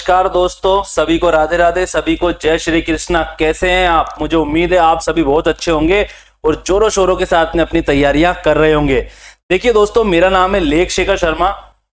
नमस्कार दोस्तों, सभी को राधे राधे, सभी को जय श्री कृष्णा। कैसे हैं आप? मुझे उम्मीद है आप सभी बहुत अच्छे होंगे और जोरों शोरों के साथ में अपनी तैयारियां कर रहे होंगे। देखिए दोस्तों, मेरा नाम है लेख शेखर शर्मा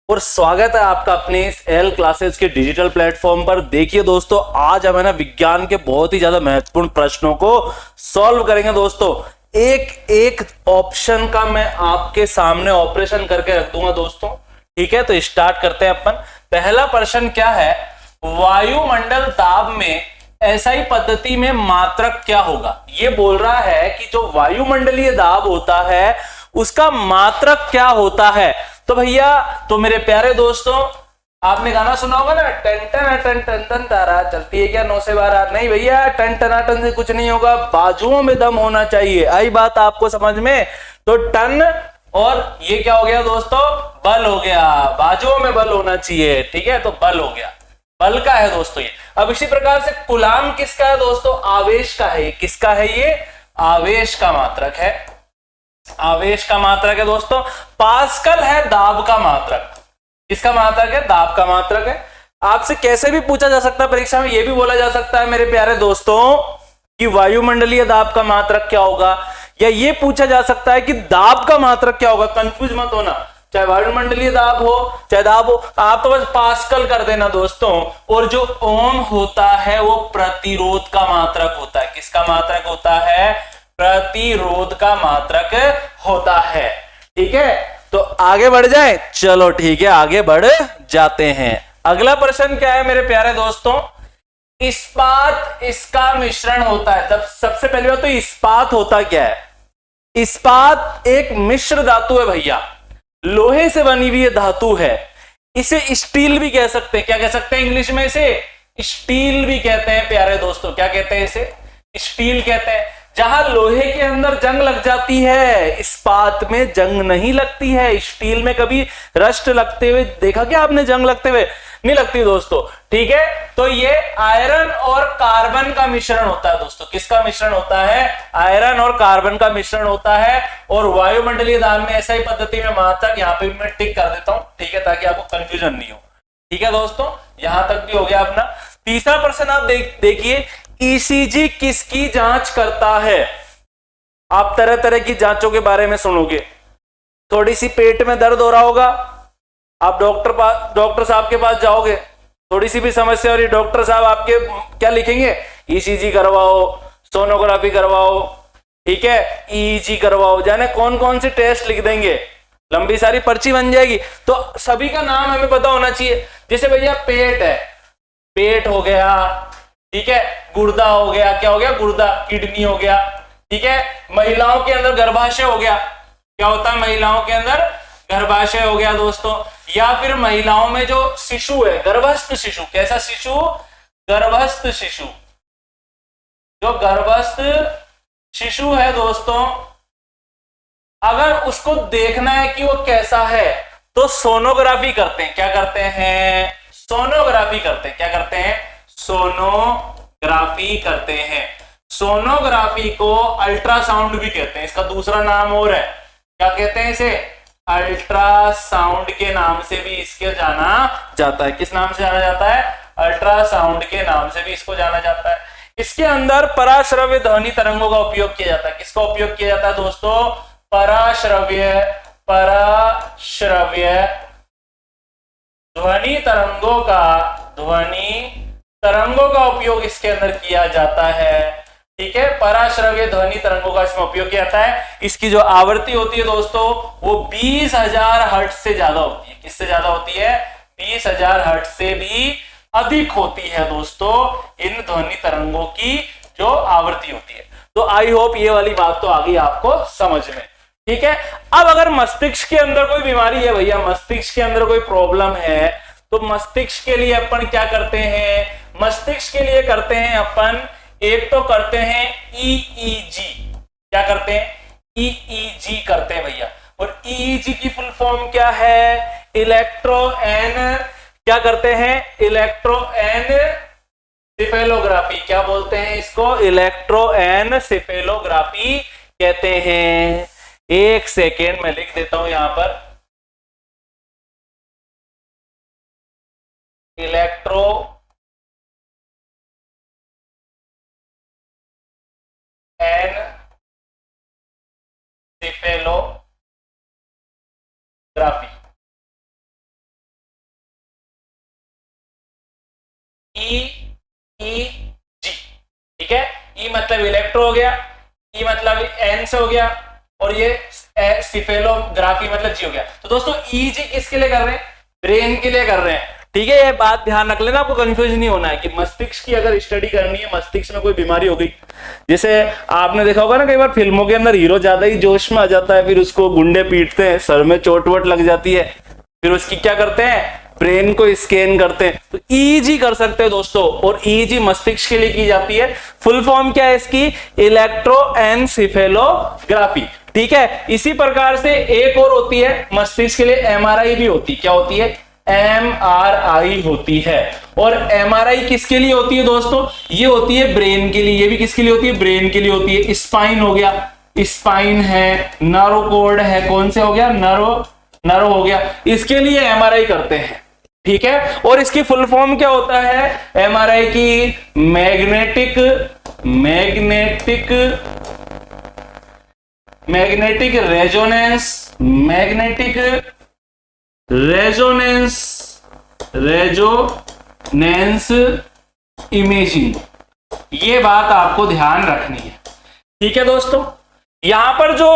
और स्वागत है आपका अपने इस एल क्लासेस के डिजिटल प्लेटफॉर्म पर। देखिए दोस्तों, आज हम है ना विज्ञान के बहुत ही ज्यादा महत्वपूर्ण प्रश्नों को सॉल्व करेंगे। दोस्तों, एक एक ऑप्शन का मैं आपके सामने ऑपरेशन करके रख दूंगा दोस्तों। ठीक है, तो स्टार्ट करते हैं अपन। पहला प्रश्न क्या है? वायुमंडल दाब में एसआई पद्धति में मात्रक क्या होगा? ये बोल रहा है कि जो वायुमंडलीय दाब होता है उसका मात्रक क्या होता है। तो भैया, तो मेरे प्यारे दोस्तों, आपने गाना सुना होगा ना, टन टन टन टन टन तारा चलती है क्या 9 से 12? नहीं भैया, टन टनाटन से कुछ नहीं होगा, बाजुओं में दम होना चाहिए। आई बात आपको समझ में? तो टन और ये क्या हो गया दोस्तों? बल हो गया, बाजुओं में बल होना चाहिए। ठीक है, तो बल हो गया, बल का है दोस्तों ये। अब इसी प्रकार से कूलाम किसका है दोस्तों? आवेश का है। किसका है ये? आवेश का मात्रक है, आवेश का मात्रक है दोस्तों। पास्कल है दाब का मात्रक। किसका मात्रक है? दाब का मात्रक है। आपसे कैसे भी पूछा जा सकता है परीक्षा में, यह भी बोला जा सकता है मेरे प्यारे दोस्तों कि वायुमंडलीय दाब का मात्रक क्या होगा, या ये पूछा जा सकता है कि दाब का मात्रक क्या होगा। कंफ्यूज मत होना, चाहे वायुमंडलीय दाब हो चाहे दाब हो, आप तो बस पास्कल कर देना दोस्तों। और जो ओम होता है वो प्रतिरोध का मात्रक होता है। किसका मात्रक होता है? प्रतिरोध का मात्रक होता है। ठीक है, तो आगे बढ़ जाए। चलो ठीक है, आगे बढ़ जाते हैं। अगला प्रश्न क्या है मेरे प्यारे दोस्तों? इस्पात इसका मिश्रण होता है। तब सबसे पहली बात तो इस्पात होता क्या है? इस्पात एक मिश्र धातु है भैया, लोहे से बनी हुई धातु है। इसे स्टील भी कह सकते हैं। क्या कह सकते हैं इंग्लिश में? इसे स्टील भी कहते हैं प्यारे दोस्तों। क्या कहते हैं? इसे स्टील कहते हैं। जहां लोहे के अंदर जंग लग जाती है, इस्पात में जंग नहीं लगती है। स्टील में कभी रस्ट लगते हुए देखा क्या आपने? जंग लगते हुए नहीं लगती दोस्तों। ठीक है, तो ये आयरन और कार्बन का मिश्रण होता है दोस्तों। किसका मिश्रण होता है? आयरन और कार्बन का मिश्रण होता है। और वायुमंडलीय दाब में एसआई पद्धति में मात्रक, यहां पे भी मैं टिक कर देता हूं, ठीक है, ताकि आपको कंफ्यूजन नहीं हो। ठीक है दोस्तों, यहां तक भी हो गया अपना। तीसरा प्रश्न आप देखिए, ईसीजी किसकी जांच करता है? आप तरह तरह की जांचों के बारे में सुनोगे। थोड़ी सी पेट में दर्द हो रहा होगा, आप डॉक्टर साहब के पास जाओगे, थोड़ी सी भी समस्या हो रही, डॉक्टर साहब आपके क्या लिखेंगे? ईसीजी करवाओ, सोनोग्राफी करवाओ, ठीक है, ईईजी करवाओ, जाने कौन कौन से टेस्ट लिख देंगे, लंबी सारी पर्ची बन जाएगी। तो सभी का नाम हमें पता होना चाहिए। जैसे भैया पेट है, पेट हो गया, ठीक है, गुर्दा हो गया, क्या हो गया? गुर्दा, किडनी हो गया, ठीक है। महिलाओं के अंदर गर्भाशय हो गया, क्या होता है? महिलाओं के अंदर गर्भाशय हो गया दोस्तों। या फिर महिलाओं में जो शिशु है, गर्भस्थ शिशु। कैसा शिशु? गर्भस्थ शिशु। जो गर्भस्थ शिशु है दोस्तों, अगर उसको देखना है कि वो कैसा है, तो सोनोग्राफी करते हैं। क्या करते हैं? सोनोग्राफी करते हैं। क्या करते हैं? सोनोग्राफी करते हैं। सोनोग्राफी को अल्ट्रासाउंड भी कहते हैं। इसका दूसरा नाम और है, क्या कहते हैं इसे? अल्ट्रासाउंड के नाम से भी इसके जाना जाता है। किस नाम से जाना जाता है? अल्ट्रासाउंड के नाम से भी इसको जाना जाता है। इसके अंदर पराश्रव्य ध्वनि तरंगों का उपयोग किया जाता है। किसका उपयोग किया जाता है दोस्तों? पराश्रव्य ध्वनि तरंगों का उपयोग इसके अंदर किया जाता है। ठीक है, पराश्रव्य ध्वनि तरंगों का इसमें उपयोग किया जाता है। इसकी जो आवृत्ति होती है दोस्तों, वो 20,000 हर्ट्ज से ज्यादा होती है। किससे ज्यादा होती है? 20,000 हर्ट्ज से भी अधिक होती है दोस्तों इन ध्वनि तरंगों की जो आवृत्ति होती है। तो आई होप ये वाली बात तो आ गई आपको समझ में। ठीक है, अब अगर मस्तिष्क के अंदर कोई बीमारी है भैया, मस्तिष्क के अंदर कोई प्रॉब्लम है, तो मस्तिष्क के लिए अपन क्या करते हैं? मस्तिष्क के लिए करते हैं अपन, एक तो करते हैं ईईजी। क्या करते हैं? ईईजी करते हैं भैया। और ईईजी की फुल फॉर्म क्या है? क्या करते हैं? इलेक्ट्रोएन्सेफेलोग्राफी। क्या बोलते हैं इसको? इलेक्ट्रोएन्सेफेलोग्राफी कहते हैं। एक सेकेंड में लिख देता हूं यहां पर, इलेक्ट्रो ई ई जी, ठीक है। ई मतलब इलेक्ट्रो हो गया, ई मतलब एन से हो गया, और ये सिफेलोग्राफी मतलब जी हो गया। तो दोस्तों ईजी किसके लिए कर रहे हैं? ब्रेन के लिए कर रहे हैं, ठीक है। ये बात ध्यान रख लेना, आपको कंफ्यूज नहीं होना है कि मस्तिष्क की अगर स्टडी करनी है, मस्तिष्क में कोई बीमारी हो गई, जैसे आपने देखा होगा ना कई बार फिल्मों के अंदर हीरो ज्यादा ही जोश में आ जाता है, फिर उसको गुंडे पीटते हैं, सर में चोट वोट लग जाती है, फिर उसकी क्या करते हैं, ब्रेन को स्कैन करते हैं। तो ईजी कर सकते हैं दोस्तों, और ईजी मस्तिष्क के लिए की जाती है। फुल फॉर्म क्या है इसकी? इलेक्ट्रोएन्सेफेलोग्राफी, ठीक है। इसी प्रकार से एक और होती है मस्तिष्क के लिए, एमआरआई भी होती है। क्या होती है? एमआरआई होती है। और एमआरआई किसके लिए होती है दोस्तों? ये होती है ब्रेन के लिए। ये भी किसके लिए होती है? ब्रेन के लिए होती है। स्पाइन हो गया, स्पाइन है, नर्व कोड है, कौन से हो गया? नर्व हो गया, इसके लिए एमआरआई करते हैं, ठीक है। और इसकी फुल फॉर्म क्या होता है एमआरआई की? Magnetic resonance imaging. ये बात आपको ध्यान रखनी है, ठीक है दोस्तों। यहां पर जो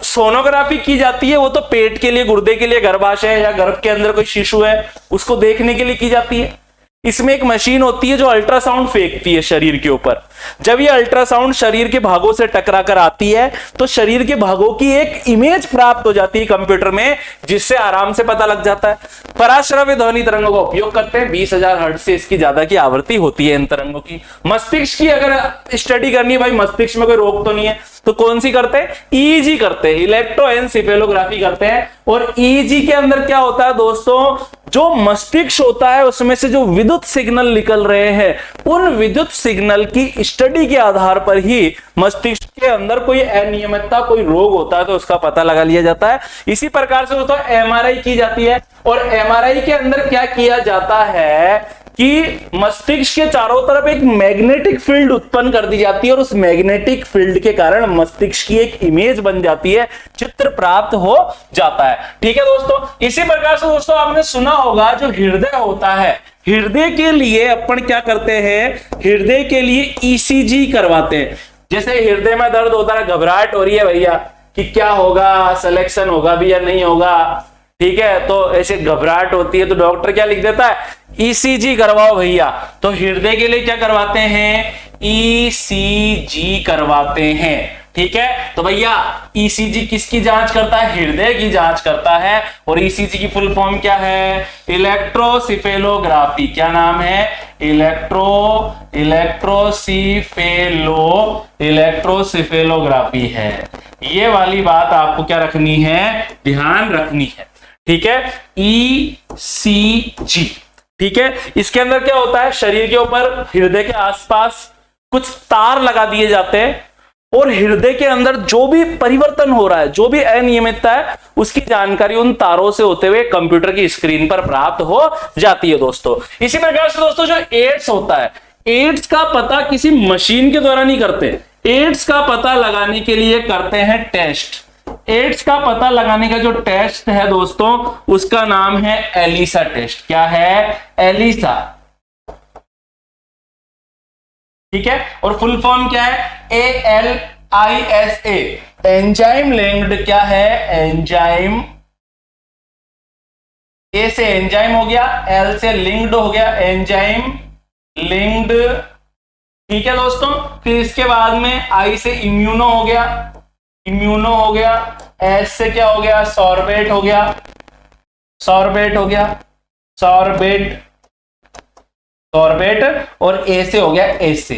सोनोग्राफी की जाती है वो तो पेट के लिए, गुर्दे के लिए, गर्भाशय या गर्भ के अंदर कोई शिशु है उसको देखने के लिए की जाती है। इसमें एक मशीन होती है जो अल्ट्रासाउंड फेंकती है शरीर के ऊपर। जब ये अल्ट्रासाउंड शरीर के भागों से टकरा कर आती है तो शरीर के भागों की एक इमेज प्राप्त हो जाती है कंप्यूटर में, जिससे आराम से पता लग जाता है। पराश्रव्य ध्वनि तरंगों का उपयोग करते हैं, 20,000 हर्ट्ज से इसकी ज्यादा की आवृत्ति होती है इन तरंगों की। मस्तिष्क की अगर स्टडी करनी है भाई, मस्तिष्क में कोई रोग तो नहीं है, तो कौन सी करते हैं? ईजी करते हैं, इलेक्ट्रोएन्सेफेलोग्राफी करते हैं। और ईजी के अंदर क्या होता है दोस्तों? जो मस्तिष्क होता है उसमें से जो विद्युत सिग्नल निकल रहे हैं, उन विद्युत सिग्नल की स्टडी के आधार पर ही मस्तिष्क के अंदर कोई अनियमितता, कोई रोग होता है तो उसका पता लगा लिया जाता है। इसी प्रकार से दोस्तों एमआरआई की जाती है। और एमआरआई के अंदर क्या किया जाता है कि मस्तिष्क के चारों तरफ एक मैग्नेटिक फील्ड उत्पन्न कर दी जाती है, और उस मैग्नेटिक फील्ड के कारण मस्तिष्क की एक इमेज बन जाती है, चित्र प्राप्त हो जाता है, ठीक है दोस्तों। इसी प्रकार से दोस्तों आपने सुना होगा जो हृदय होता है, हृदय के लिए अपन क्या करते हैं? हृदय के लिए ईसीजी करवाते हैं। जैसे हृदय में दर्द होता है, घबराहट हो रही है भैया कि क्या होगा, सिलेक्शन होगा भी या नहीं होगा, ठीक है, तो ऐसे घबराहट होती है तो डॉक्टर क्या लिख देता है? ईसीजी करवाओ भैया। तो हृदय के लिए क्या करवाते हैं? ईसीजी करवाते हैं, ठीक है। तो भैया ईसीजी किसकी जांच करता है? हृदय की जांच करता है। और ईसीजी की फुल फॉर्म क्या है? इलेक्ट्रोसिफेलोग्राफी। क्या नाम है? इलेक्ट्रोसिफेलोग्राफी है। ये वाली बात आपको क्या रखनी है? ध्यान रखनी है, ठीक है। ईसीजी, ठीक है। इसके अंदर क्या होता है? शरीर के ऊपर हृदय के आसपास कुछ तार लगा दिए जाते हैं, और हृदय के अंदर जो भी परिवर्तन हो रहा है, जो भी अनियमितता है, उसकी जानकारी उन तारों से होते हुए कंप्यूटर की स्क्रीन पर प्राप्त हो जाती है दोस्तों। इसी प्रकार से दोस्तों जो एड्स होता है, एड्स का पता किसी मशीन के द्वारा नहीं करते, एड्स का पता लगाने के लिए करते हैं टेस्ट। एड्स का पता लगाने का जो टेस्ट है दोस्तों, उसका नाम है एलिसा टेस्ट। क्या है? एलिसा, ठीक है। और फुल फॉर्म क्या है? ALISA, enzyme linked. क्या है? एंजाइम। ए से एंजाइम हो गया, एल से लिंक्ड हो गया, एंजाइम लिंक्ड, ठीक है दोस्तों। फिर इसके बाद में आई से इम्यूनो हो गया, इम्यूनो हो गया। एस से क्या हो गया? सॉर्बेट हो गया, सॉर्बेट हो गया, सॉर्बेट, सॉर्बेट। और ए से हो गया एसे,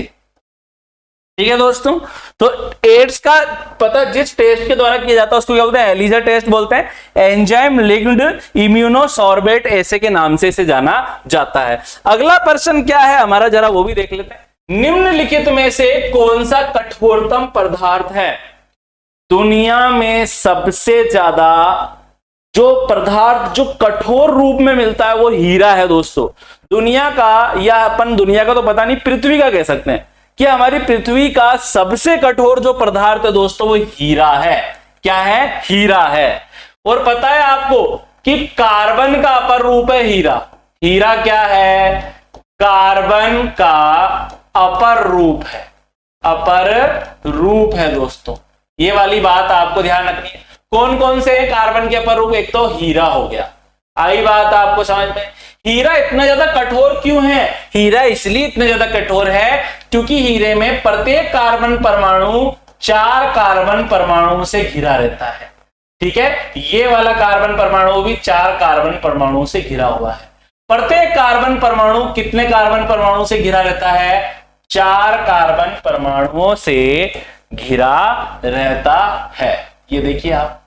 ठीक है दोस्तों। तो एड्स का पता जिस टेस्ट के द्वारा किया जाता है उसको क्या बोलते हैं? एलिसा टेस्ट बोलते हैं। एंजाइम लिंक्ड इम्यूनो सॉर्बेट ऐसे के नाम से इसे जाना जाता है। अगला प्रश्न क्या है हमारा, जरा वो भी देख लेते हैं। निम्नलिखित में से कौन सा कठोरतम पदार्थ है? दुनिया में सबसे ज्यादा जो पदार्थ जो कठोर रूप में मिलता है वो हीरा है दोस्तों। दुनिया का, या अपन दुनिया का तो पता नहीं, पृथ्वी का कह सकते हैं कि हमारी पृथ्वी का सबसे कठोर जो पदार्थ है दोस्तों वो हीरा है। क्या है? हीरा है। और पता है आपको कि कार्बन का अपर रूप है हीरा। हीरा क्या है? कार्बन का अपर रूप है, अपर रूप है दोस्तों। ये वाली बात आपको ध्यान रखनी है। कौन कौन से कार्बन के अपर रूप? एक तो हीरा हो गया। आई बात आपको समझ में? हीरा इतना ज्यादा कठोर क्यों है? हीरा इसलिए इतना ज्यादा कठोर है क्योंकि हीरे में प्रत्येक कार्बन परमाणु 4 कार्बन परमाणुओं से घिरा रहता है। ठीक है, ये वाला कार्बन परमाणु भी 4 कार्बन परमाणुओं से घिरा हुआ है। प्रत्येक कार्बन परमाणु कितने कार्बन परमाणु से घिरा रहता है? 4 कार्बन परमाणुओं से घिरा रहता है। ये देखिए आप।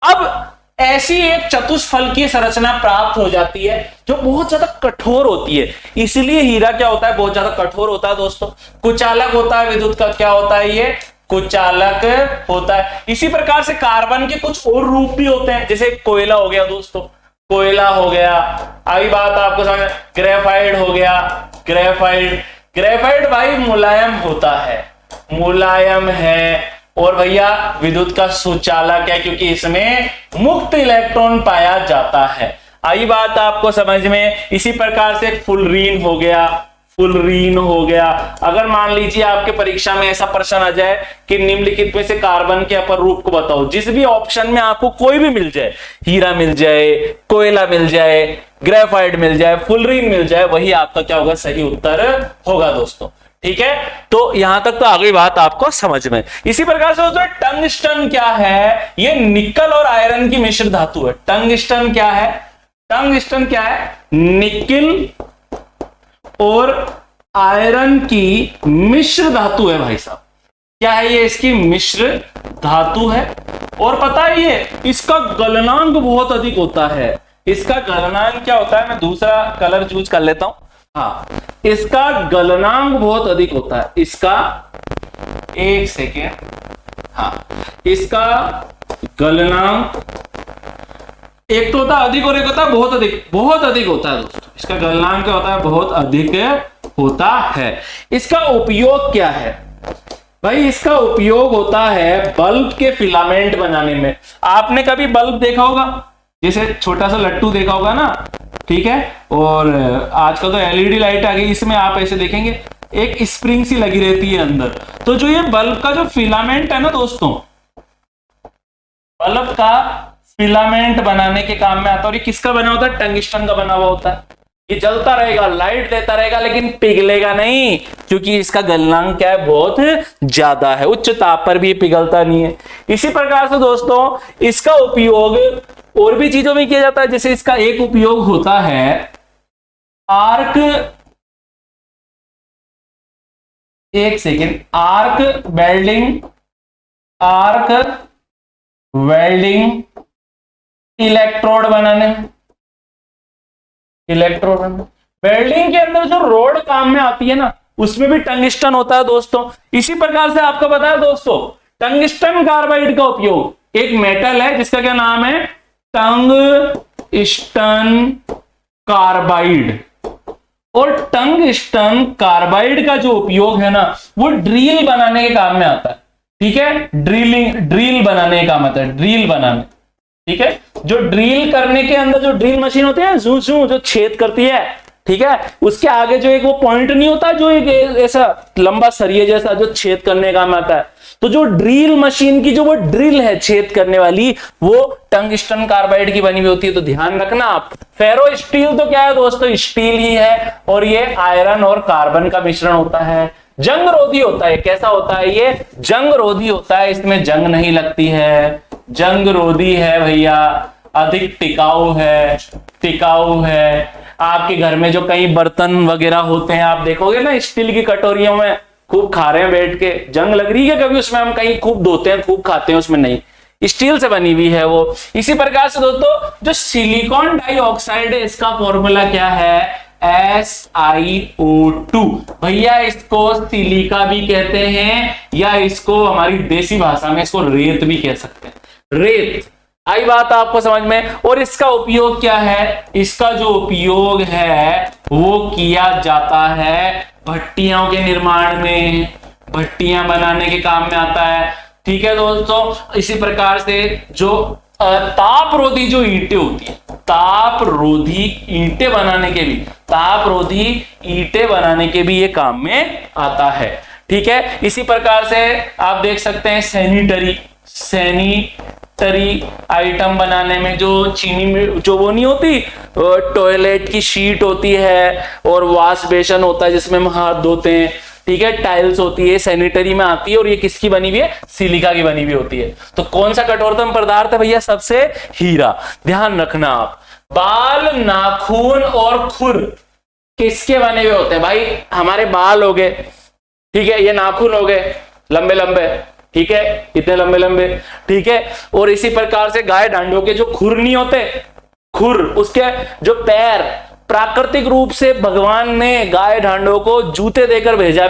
अब ऐसी एक चतुष्फलकीय संरचना प्राप्त हो जाती है जो बहुत ज्यादा कठोर होती है। इसलिए हीरा क्या होता है? बहुत ज्यादा कठोर होता है दोस्तों। कुचालक होता है विद्युत का। क्या होता है? ये कुचालक होता है। इसी प्रकार से कार्बन के कुछ और रूप भी होते हैं, जैसे कोयला हो गया दोस्तों, कोयला हो गया। अभी बात आपको समझ, ग्रेफाइट हो गया, ग्रेफाइट। ग्रेफाइट भाई मुलायम होता है, मुलायम है। और भैया विद्युत का सुचालक है क्योंकि इसमें मुक्त इलेक्ट्रॉन पाया जाता है। आई बात आपको समझ में? इसी प्रकार से फुलरीन हो गया, फुलरीन हो गया। अगर मान लीजिए आपके परीक्षा में ऐसा प्रश्न आ जाए कि निम्नलिखित में से कार्बन के अपर रूप को बताओ, जिस भी ऑप्शन में आपको कोई भी मिल जाए, हीरा मिल जाए, कोयला मिल जाए, ग्रेफाइट मिल जाए, फुलरीन मिल जाए, वही आपका क्या होगा? सही उत्तर होगा दोस्तों। ठीक है, तो यहां तक तो आगे बात आपको समझ में। इसी प्रकार से दोस्तों टंगस्टन क्या है? ये निकल और आयरन की मिश्र धातु है। टंगस्टन क्या है? टंगस्टन क्या है? निकिल और आयरन की मिश्र धातु है भाई साहब। क्या है ये? इसकी मिश्र धातु है। और पता है ये इसका गलनांक बहुत अधिक होता है। इसका गलनांक क्या होता है? मैं दूसरा कलर चूज कर लेता हूं। हाँ, इसका गलनांक बहुत अधिक होता है। इसका, एक सेकेंड, हाँ, इसका गलनांक एक तो होता है अधिक और एक होता है बहुत अधिक। बहुत अधिक होता है दोस्तों। इसका गलनांक क्या होता है? बहुत अधिक होता है। इसका उपयोग क्या है भाई? इसका उपयोग होता है बल्ब के फिलामेंट बनाने में। आपने कभी बल्ब देखा होगा, जैसे छोटा सा लट्टू देखा होगा ना, ठीक है, और आजकल तो एलईडी लाइट आ गई, इसमें आप ऐसे देखेंगे एक स्प्रिंग सी लगी रहती है अंदर। तो जो ये बल्ब का जो फिलामेंट है ना दोस्तों, बल्ब का फिलामेंट बनाने के काम में आता है। और ये किसका बना होता है? टंगस्टन का बना हुआ होता है। ये जलता रहेगा, लाइट देता रहेगा, लेकिन पिघलेगा नहीं क्योंकि इसका गलनांक क्या है? बहुत ज्यादा है। उच्च ताप पर भी ये पिघलता नहीं है। इसी प्रकार से दोस्तों इसका उपयोग और भी चीजों में किया जाता है। जैसे इसका एक उपयोग होता है आर्क, एक second, arc welding, arc welding, electrode बनाने में, इलेक्ट्रोड बनाने। वेल्डिंग के अंदर जो रोड काम में आती है ना, उसमें भी टंगस्टन होता है दोस्तों। इसी प्रकार से आपको पता है दोस्तों टंगस्टन कार्बाइड का उपयोग, एक मेटल है जिसका क्या नाम है? Tungsten carbide. और टंगस्टन कार्बाइड का जो उपयोग है ना, वो ड्रिल बनाने के काम में आता है। ठीक है, ड्रिल बनाने का काम आता है, ड्रिल बनाने। ठीक है, जो ड्रिल करने के अंदर जो ड्रिल मशीन होती है जू जो छेद करती है, ठीक है, उसके आगे जो एक वो पॉइंट नहीं होता, जो एक ऐसा लंबा सरिये जैसा जो छेद करने का काम आता है। तो जो ड्रिल मशीन की जो वो ड्रिल है छेद करने वाली, वो टंगस्टन कार्बाइड की बनी हुई होती है। तो ध्यान रखना आप। फेरो स्टील तो क्या है दोस्तों? स्टील ही है, और ये आयरन और कार्बन का मिश्रण होता है। जंग रोधी होता है। कैसा होता है ये? जंग रोधी होता है। इसमें जंग नहीं लगती है, जंग रोधी है भैया, अधिक टिकाऊ है, टिकाऊ है। आपके घर में जो कई बर्तन वगैरह होते हैं, आप देखोगे ना स्टील की कटोरियों में खूब खा रहे हैं बैठ के, जंग लग रही है कभी उसमें? हम कहीं खूब धोते हैं, खूब खाते हैं, उसमें नहीं, स्टील से बनी हुई है वो। इसी प्रकार से दोस्तों जो सिलिकॉन डाइऑक्साइड है, इसका फॉर्मूला क्या है? SiO2। भैया इसको सिलिका भी कहते हैं, या इसको हमारी देसी भाषा में इसको रेत भी कह सकते हैं, रेत। आई बात आपको समझ में? और इसका उपयोग क्या है? इसका जो उपयोग है वो किया जाता है भट्टियों के निर्माण में, भट्टियां बनाने के काम में आता है। ठीक है दोस्तों, इसी प्रकार से जो तापरोधी जो ईंटें होती है, तापरोधी ईंटें बनाने के भी, तापरोधी ईंटें बनाने के भी ये काम में आता है। ठीक है, इसी प्रकार से आप देख सकते हैं सैनिटरी आइटम बनाने में जो चीनी में जो वो नहीं होती, टॉयलेट की शीट होती है और वॉश बेसिन होता है जिसमें हम हाथ धोते हैं। ठीक है, टाइल्स होती है, सैनिटरी में आती है और ये किसकी बनी हुई है? सिलिका की बनी हुई होती है। तो कौन सा कठोरतम पदार्थ है भैया? सबसे हीरा। ध्यान रखना आप। बाल, नाखून और खुर किसके बने हुए होते हैं? भाई हमारे बाल हो गए, ठीक है, ये नाखून हो गए लंबे लंबे, ठीक है, इतने लंबे लंबे, ठीक है। और इसी प्रकार से गाय ढांडों के जो खुर नहीं होते, खुर, उसके जो पैर, प्राकृतिक रूप से भगवान ने गाय ढांडों को जूते देकर भेजा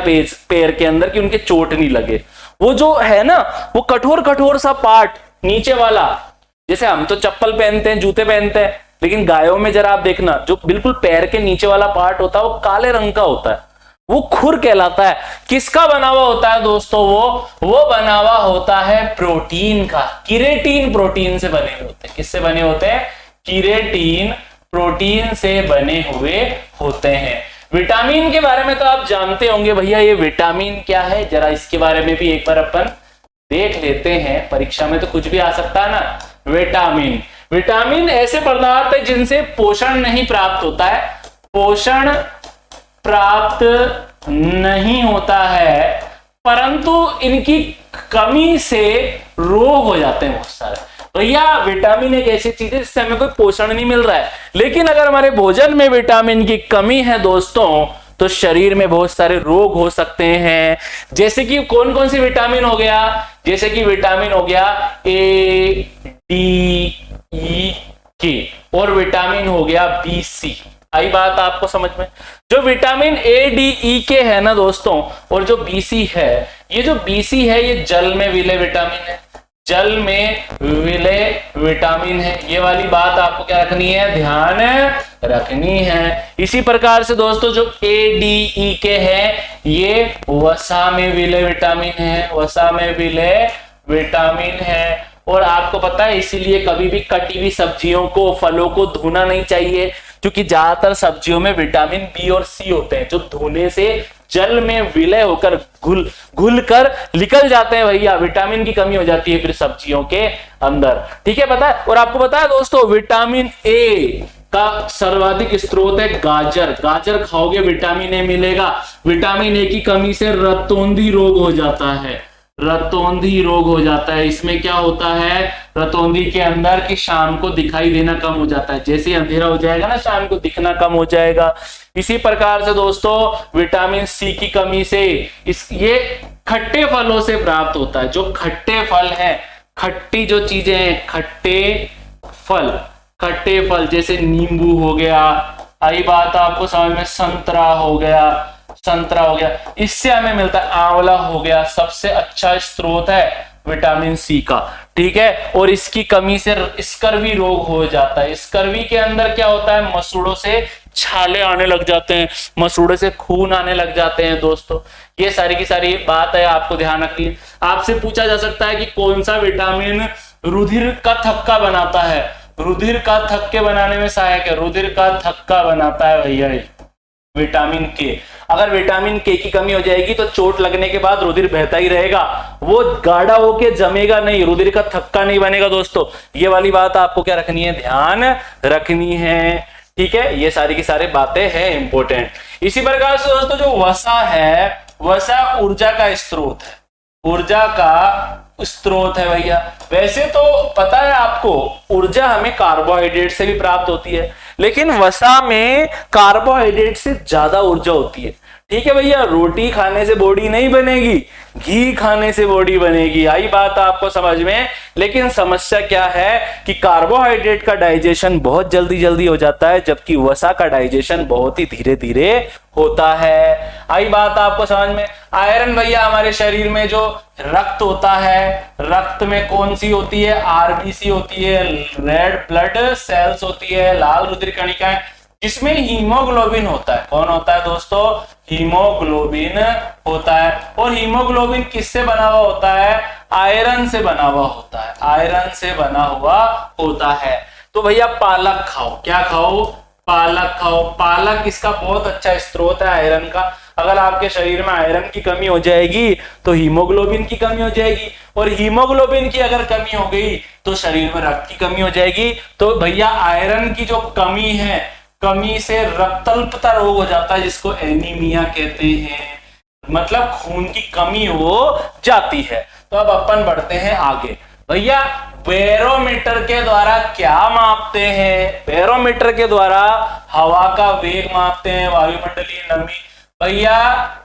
पैर के अंदर कि उनके चोट नहीं लगे। वो जो है ना, वो कठोर कठोर सा पार्ट नीचे वाला, जैसे हम तो चप्पल पहनते हैं, जूते पहनते हैं, लेकिन गायों में जरा आप देखना, जो बिल्कुल पैर के नीचे वाला पार्ट होता है वो काले रंग का होता है, वो खुर कहलाता है। किसका बना हुआ होता है दोस्तों? वो बना हुआ होता है प्रोटीन का, किरेटिन प्रोटीन से बने हुए होते हैं। किससे बने होते हैं? किरेटिन प्रोटीन से बने हुए होते हैं। विटामिन के बारे में तो आप जानते होंगे भैया, ये विटामिन क्या है, जरा इसके बारे में भी एक बार अपन देख लेते हैं। परीक्षा में तो कुछ भी आ सकता है ना। विटामिन, विटामिन ऐसे पदार्थ है जिनसे पोषण नहीं प्राप्त होता है, पोषण प्राप्त नहीं होता है, परंतु इनकी कमी से रोग हो जाते हैं बहुत सारे। भैया विटामिन एक ऐसी चीज है जिससे हमें कोई पोषण नहीं मिल रहा है, लेकिन अगर हमारे भोजन में विटामिन की कमी है दोस्तों, तो शरीर में बहुत सारे रोग हो सकते हैं। जैसे कि कौन कौन सी विटामिन हो गया? जैसे कि विटामिन हो गया ए, डी, ई, के, और विटामिन हो गया बी, सी। आई बात आपको समझ में? जो विटामिन ए, डी, ई, के है ना दोस्तों, और जो बीसी है, ये जो बीसी है ये जल में विलय विटामिन है, जल में विलय विटामिन है। ये वाली बात आपको क्या रखनी है? ध्यान रखनी है। इसी प्रकार से दोस्तों जो ए, डी, ई, के है, ये वसा में विलय विटामिन है, वसा में विलय विटामिन है। और आपको पता है इसीलिए कभी भी कटी हुई सब्जियों को, फलों को धोना नहीं चाहिए, क्योंकि ज्यादातर सब्जियों में विटामिन बी और सी होते हैं जो धोने से जल में विलय होकर घुल कर निकल जाते हैं। भैया विटामिन की कमी हो जाती है फिर सब्जियों के अंदर। ठीक है, पता है? और आपको पता है दोस्तों विटामिन ए का सर्वाधिक स्रोत है गाजर। गाजर खाओगे विटामिन ए मिलेगा। विटामिन ए की कमी से रतौंधी रोग हो जाता है, रतौंधी रोग हो जाता है। इसमें क्या होता है रतौंधी के अंदर कि शाम को दिखाई देना कम हो जाता है, जैसे अंधेरा हो जाएगा ना शाम को दिखना कम हो जाएगा। इसी प्रकार से दोस्तों विटामिन सी की कमी से ये खट्टे फलों से प्राप्त होता है। जो खट्टे फल है, खट्टी जो चीजें हैं, खट्टे फल जैसे नींबू हो गया, आई बात आपको समझ में, संतरा हो गया, इससे हमें मिलता है। आंवला हो गया, सबसे अच्छा स्रोत है विटामिन सी का। ठीक है, और इसकी कमी से स्कर्वी रोग हो जाता है। स्कर्वी के अंदर क्या होता है? मसूड़ों से छाले आने लग जाते हैं, मसूड़े से खून आने लग जाते हैं दोस्तों। ये सारी की सारी बात है, आपको ध्यान रखनी है। आपसे पूछा जा सकता है कि कौन सा विटामिन रुधिर का थक्का बनाता है? रुधिर का थक्के बनाने में सहायक है, रुधिर का थक्का बनाता है भैया विटामिन के। अगर विटामिन के की कमी हो जाएगी तो चोट लगने के बाद रुधिर बहता ही रहेगा, वो गाढ़ा होके जमेगा नहीं, रुधिर का थक्का नहीं बनेगा दोस्तों। ये वाली बात आपको क्या रखनी है? ध्यान रखनी है। ठीक है, ये सारी की सारी बातें हैं इंपॉर्टेंट। इसी प्रकार से दोस्तों जो वसा है, वसा ऊर्जा का स्रोत है, ऊर्जा का स्रोत है भैया। वैसे तो पता है आपको ऊर्जा हमें कार्बोहाइड्रेट से भी प्राप्त होती है, लेकिन वसा में कार्बोहाइड्रेट से ज्यादा ऊर्जा होती है। ठीक है भैया, रोटी खाने से बॉडी नहीं बनेगी, घी खाने से बॉडी बनेगी। आई बात आपको समझ में? लेकिन समस्या क्या है कि कार्बोहाइड्रेट का डाइजेशन बहुत जल्दी जल्दी हो जाता है, जबकि वसा का डाइजेशन बहुत ही धीरे धीरे होता है। आई बात आपको समझ में? आयरन भैया हमारे शरीर में जो रक्त होता है, रक्त में कौन सी होती है? आरबीसी होती है, रेड ब्लड सेल्स होती है, लाल रुधिर कणिकाएं। जिसमें हीमोग्लोबिन होता है। कौन होता है दोस्तों? हीमोग्लोबिन होता है। और हीमोग्लोबिन किससे बना हुआ होता है? आयरन से बना हुआ होता है। आयरन से बना हुआ होता है। तो भैया पालक खाओ। क्या खाओ? पालक खाओ। पालक इसका बहुत अच्छा स्रोत है आयरन का। अगर आपके शरीर में आयरन की कमी हो जाएगी तो हीमोग्लोबिन की कमी हो जाएगी, और हीमोग्लोबिन की अगर कमी हो गई तो शरीर में रक्त की कमी हो जाएगी। तो भैया आयरन की जो कमी है, कमी से रक्तल्पता रोग हो जाता है, जिसको एनीमिया कहते हैं, मतलब खून की कमी हो जाती है। तो अब अपन बढ़ते हैं आगे। भैया बैरोमीटर के द्वारा क्या मापते हैं? बैरोमीटर के द्वारा हवा का वेग मापते हैं, वायुमंडलीय नमी, भैया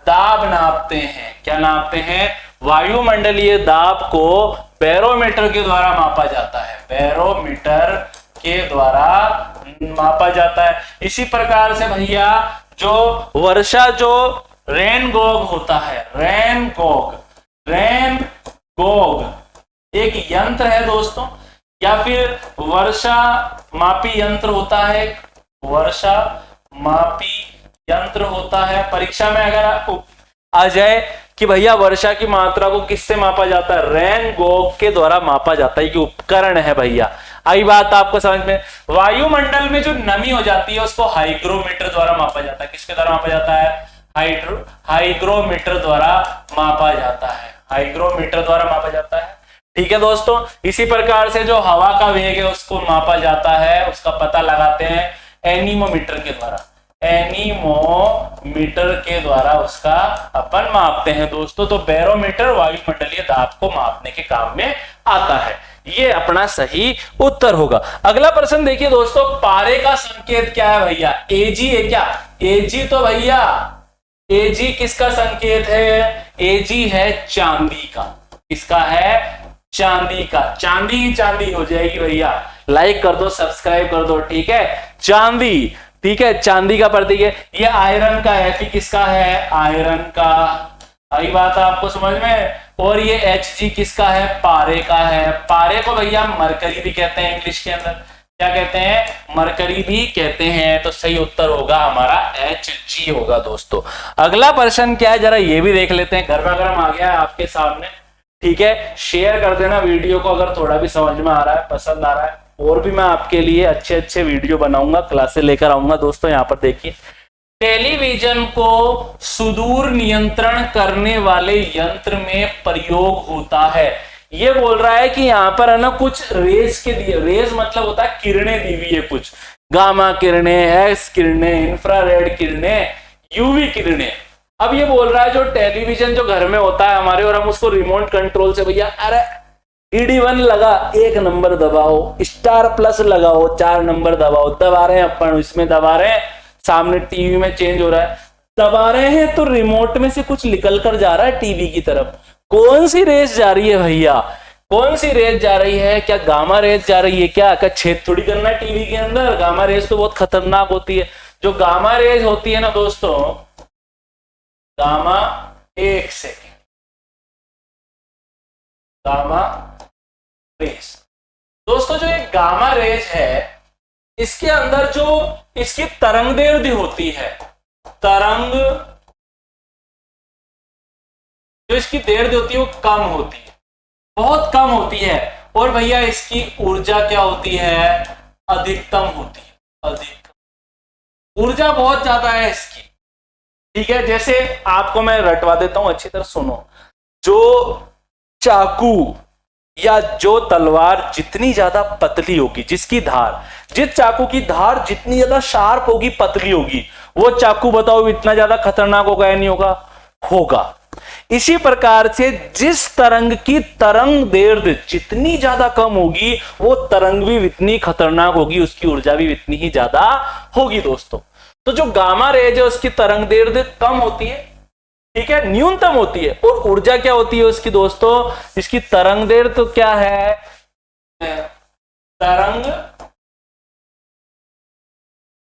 दाब नापते हैं। क्या नापते हैं? वायुमंडलीय दाब को बैरोमीटर के द्वारा मापा जाता है। बैरोमीटर के द्वारा मापा जाता है। इसी प्रकार से भैया जो वर्षा, जो रेनगॉग होता है, रेनगॉग एक यंत्र है दोस्तों, या फिर वर्षा मापी यंत्र होता है। वर्षा मापी यंत्र होता है। परीक्षा में अगर आ जाए कि भैया वर्षा की मात्रा को किससे मापा जाता है? रेनगॉग के द्वारा मापा जाता है। कि उपकरण है भैया। आई बात आपको समझ में? वायुमंडल में जो नमी हो जाती है उसको हाइग्रोमीटर द्वारा मापा जाता है। किसके द्वारा मापा जाता है? हाइग्रोमीटर द्वारा मापा जाता है। हाइग्रोमीटर द्वारा मापा जाता है। ठीक है दोस्तों। इसी प्रकार से जो हवा का वेग है उसको मापा जाता है, उसका पता लगाते हैं एनीमोमीटर के द्वारा। एनीमोमीटर के द्वारा उसका अपन मापते हैं दोस्तों। तो बैरोमीटर वायुमंडलीय दाब को मापने के काम में आता है। ये अपना सही उत्तर होगा। अगला प्रश्न देखिए दोस्तों, पारे का संकेत क्या है भैया? एजी है क्या? एजी तो भैया, एजी किसका संकेत है? एजी है चांदी का। किसका है? चांदी का। चांदी ही चांदी हो जाएगी भैया। लाइक कर दो, सब्सक्राइब कर दो। ठीक है, चांदी। ठीक है, चांदी का प्रतीक है। ये आयरन का है। किसका है? आयरन का। आई बात आपको समझ में? और ये Hg किसका है? पारे का है। पारे को भैया मरकरी भी कहते हैं इंग्लिश के अंदर। क्या कहते हैं? मरकरी भी कहते हैं। तो सही उत्तर होगा हमारा Hg होगा दोस्तों। अगला प्रश्न क्या है जरा ये भी देख लेते हैं। गरमा गरम आ गया है आपके सामने। ठीक है, शेयर कर देना वीडियो को अगर थोड़ा भी समझ में आ रहा है, पसंद आ रहा है। और भी मैं आपके लिए अच्छे अच्छे वीडियो बनाऊंगा, क्लासेस लेकर आऊंगा दोस्तों। यहाँ पर देखिए, टेलीविजन को सुदूर नियंत्रण करने वाले यंत्र में प्रयोग होता है। ये बोल रहा है कि यहाँ पर है ना कुछ रेज के दिए, रेज मतलब होता है किरणें दी हुई है, कुछ गामा किरणें, एक्स किरणें, इंफ्रारेड किरणें, यूवी किरणें। अब ये बोल रहा है जो टेलीविजन जो घर में होता है हमारे, और हम उसको रिमोट कंट्रोल से भैया, अरे ED1 लगा 1 नंबर दबाओ, स्टार प्लस लगाओ 4 नंबर दबाओ, दबा रहे हैं अपन, इसमें दबा रहे हैं, सामने टीवी में चेंज हो रहा है, दबा रहे हैं तो रिमोट में से कुछ निकल कर जा रहा है टीवी की तरफ। कौन सी रेस जा रही है भैया? कौन सी रेस जा रही है? क्या गामा रेस जा रही है? क्या छेद थोड़ी करना है टीवी के अंदर? गामा रेस तो बहुत खतरनाक होती है। जो गामा रेस होती है ना दोस्तों, गामा, एक सेकेंड, गामा रेस दोस्तों, जो एक गामा रेस है इसके अंदर जो इसकी तरंग दैर्ध्य होती है, तरंग जो इसकी दैर्ध्य होती है वो कम होती है, बहुत कम होती है। और भैया इसकी ऊर्जा क्या होती है? अधिकतम होती है। अधिकतम ऊर्जा बहुत ज्यादा है इसकी। ठीक है, जैसे आपको मैं रटवा देता हूं, अच्छी तरह सुनो। जो चाकू या जो तलवार जितनी ज्यादा पतली होगी, जिसकी धार, जिस चाकू की धार जितनी ज्यादा शार्प होगी, पतली होगी, वो चाकू बताओ इतना ज्यादा खतरनाक होगा या नहीं होगा? होगा। इसी प्रकार से जिस तरंग की तरंग दैर्ध्य जितनी ज्यादा कम होगी, वो तरंग भी इतनी खतरनाक होगी, उसकी ऊर्जा भी इतनी ही ज्यादा होगी दोस्तों। तो जो गामा रेज है उसकी तरंग दैर्ध्य कम होती है, ठीक है, न्यूनतम होती है। और ऊर्जा क्या होती है उसकी दोस्तों? इसकी तरंग दैर्ध्य तो क्या है? तरंग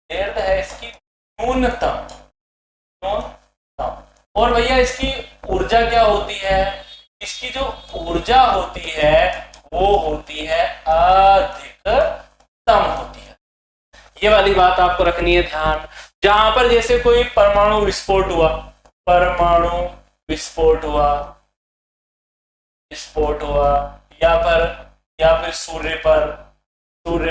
दैर्ध्य है इसकी न्यूनतम। और भैया इसकी ऊर्जा क्या होती है? इसकी जो ऊर्जा होती है वो होती है अधिकतम होती है। ये वाली बात आपको रखनी है ध्यान। जहां पर जैसे कोई परमाणु विस्फोट हुआ, परमाणु विस्फोट हुआ, विस्फोट हुआ, या फिर सूर्य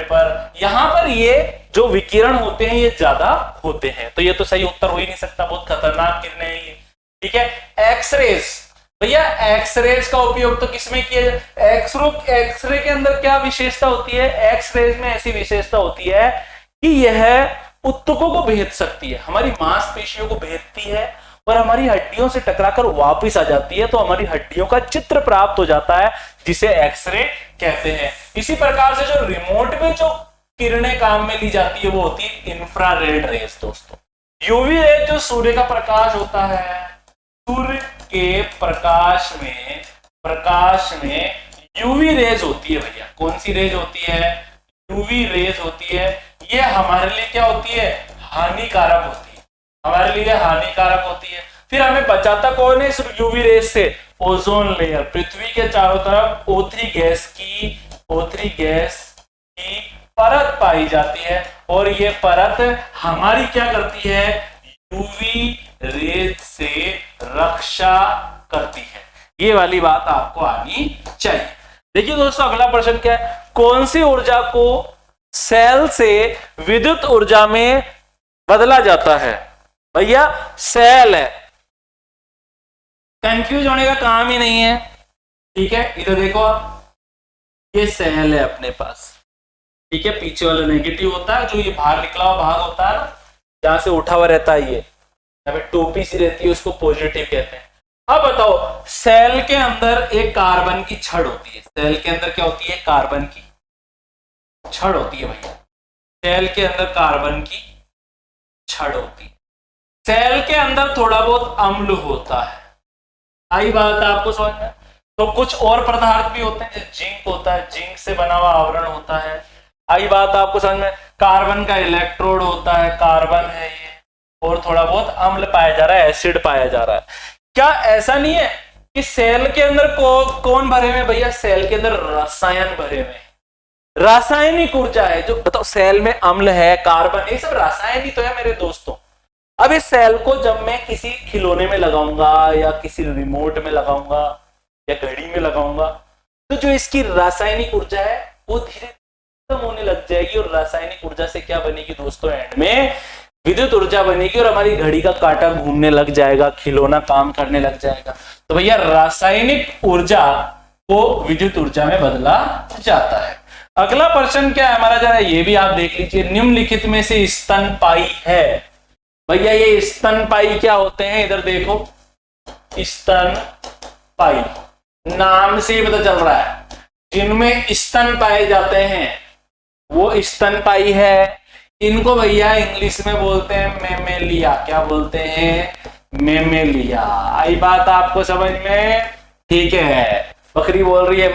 पर यहां पर ये जो विकिरण होते हैं ये ज्यादा होते हैं, तो ये तो सही उत्तर हो ही नहीं सकता, बहुत खतरनाक किरणें हैं ये। ठीक है, एक्सरेज, भैया एक्सरेज का उपयोग तो किसमें किया जाए? एक्सरे के अंदर क्या विशेषता होती है? एक्सरेज में ऐसी विशेषता होती है कि यह ऊतकों को भेद सकती है, हमारी मांसपेशियों को भेदती है और हमारी हड्डियों से टकराकर वापस आ जाती है, तो हमारी हड्डियों का चित्र प्राप्त हो जाता है, जिसे एक्सरे कहते हैं। इसी प्रकार से जो रिमोट में जो किरणें काम में ली जाती है वो होती है इंफ्रारेड रेस दोस्तों। यूवी रेज जो सूर्य का प्रकाश होता है, सूर्य के प्रकाश में यूवी रेज होती है भैया। कौन सी रेज होती है? यूवी रेज होती है। ये हमारे लिए क्या होती है? हानिकारक होती है, हमारे लिए हानिकारक होती है। फिर हमें बचाता कौन है इस यूवी रेज से? Ozone layer. पृथ्वी के चारों तरफ O3 गैस की परत पाई जाती है और ये परत हमारी क्या करती है? यूवी रेज से रक्षा करती है। ये वाली बात आपको आनी चाहिए। देखिए दोस्तों, अगला प्रश्न क्या है? कौन सी ऊर्जा को सेल से विद्युत ऊर्जा में बदला जाता है? भैया सेल है, कंफ्यूज होने का काम ही नहीं है। ठीक है, इधर देखो आप, ये सेल है अपने पास। ठीक है, पीछे वाला नेगेटिव होता है, जो ये बाहर निकला हुआ भाग होता है ना, जहां से उठा हुआ रहता है, ये यहाँ पे टोपी सी रहती है, उसको पॉजिटिव कहते हैं। अब बताओ, सेल के अंदर एक कार्बन की छड़ होती है। सेल के अंदर क्या होती है? कार्बन की छड़ होती है भैया। सेल के अंदर कार्बन की छड़ होती है। सेल के अंदर थोड़ा बहुत अम्ल होता है। आई बात आपको समझ में? तो कुछ और पदार्थ भी होते हैं, जिंक होता है, जिंक से बना हुआ आवरण होता है। आई बात आपको समझ में? कार्बन का इलेक्ट्रोड होता है, कार्बन है ये, और थोड़ा बहुत अम्ल पाया जा रहा है, एसिड पाया जा रहा है। क्या ऐसा नहीं है कि सेल के अंदर कौन भरे हुए भैया? सेल के अंदर रसायन भरे हुए, रासायनिक ऊर्जा है। जो बताओ, सेल में अम्ल है, कार्बन, ये सब रासायन ही तो है मेरे दोस्तों। अब इस सेल को जब मैं किसी खिलौने में लगाऊंगा या किसी रिमोट में लगाऊंगा या घड़ी में लगाऊंगा, तो जो इसकी रासायनिक ऊर्जा है वो धीरे खत्म होने लग जाएगी, और रासायनिक ऊर्जा से क्या बनेगी दोस्तों? एंड में विद्युत ऊर्जा बनेगी और हमारी घड़ी का कांटा घूमने लग जाएगा, खिलौना काम करने लग जाएगा। तो भैया रासायनिक ऊर्जा को विद्युत ऊर्जा में बदला जाता है। अगला प्रश्न क्या है हमारा, जरा ये भी आप देख लीजिए। निम्नलिखित में से स्तनपायी है। भैया ये स्तनपायी क्या होते हैं? इधर देखो, स्तनपायी नाम से ही पता चल रहा है, जिनमें स्तन पाए जाते हैं वो स्तनपायी है। इनको भैया इंग्लिश में बोलते हैं मेमेलिया। क्या बोलते हैं? मेमेलिया। आई बात आपको समझ में? ठीक है, बकरी बोल रही है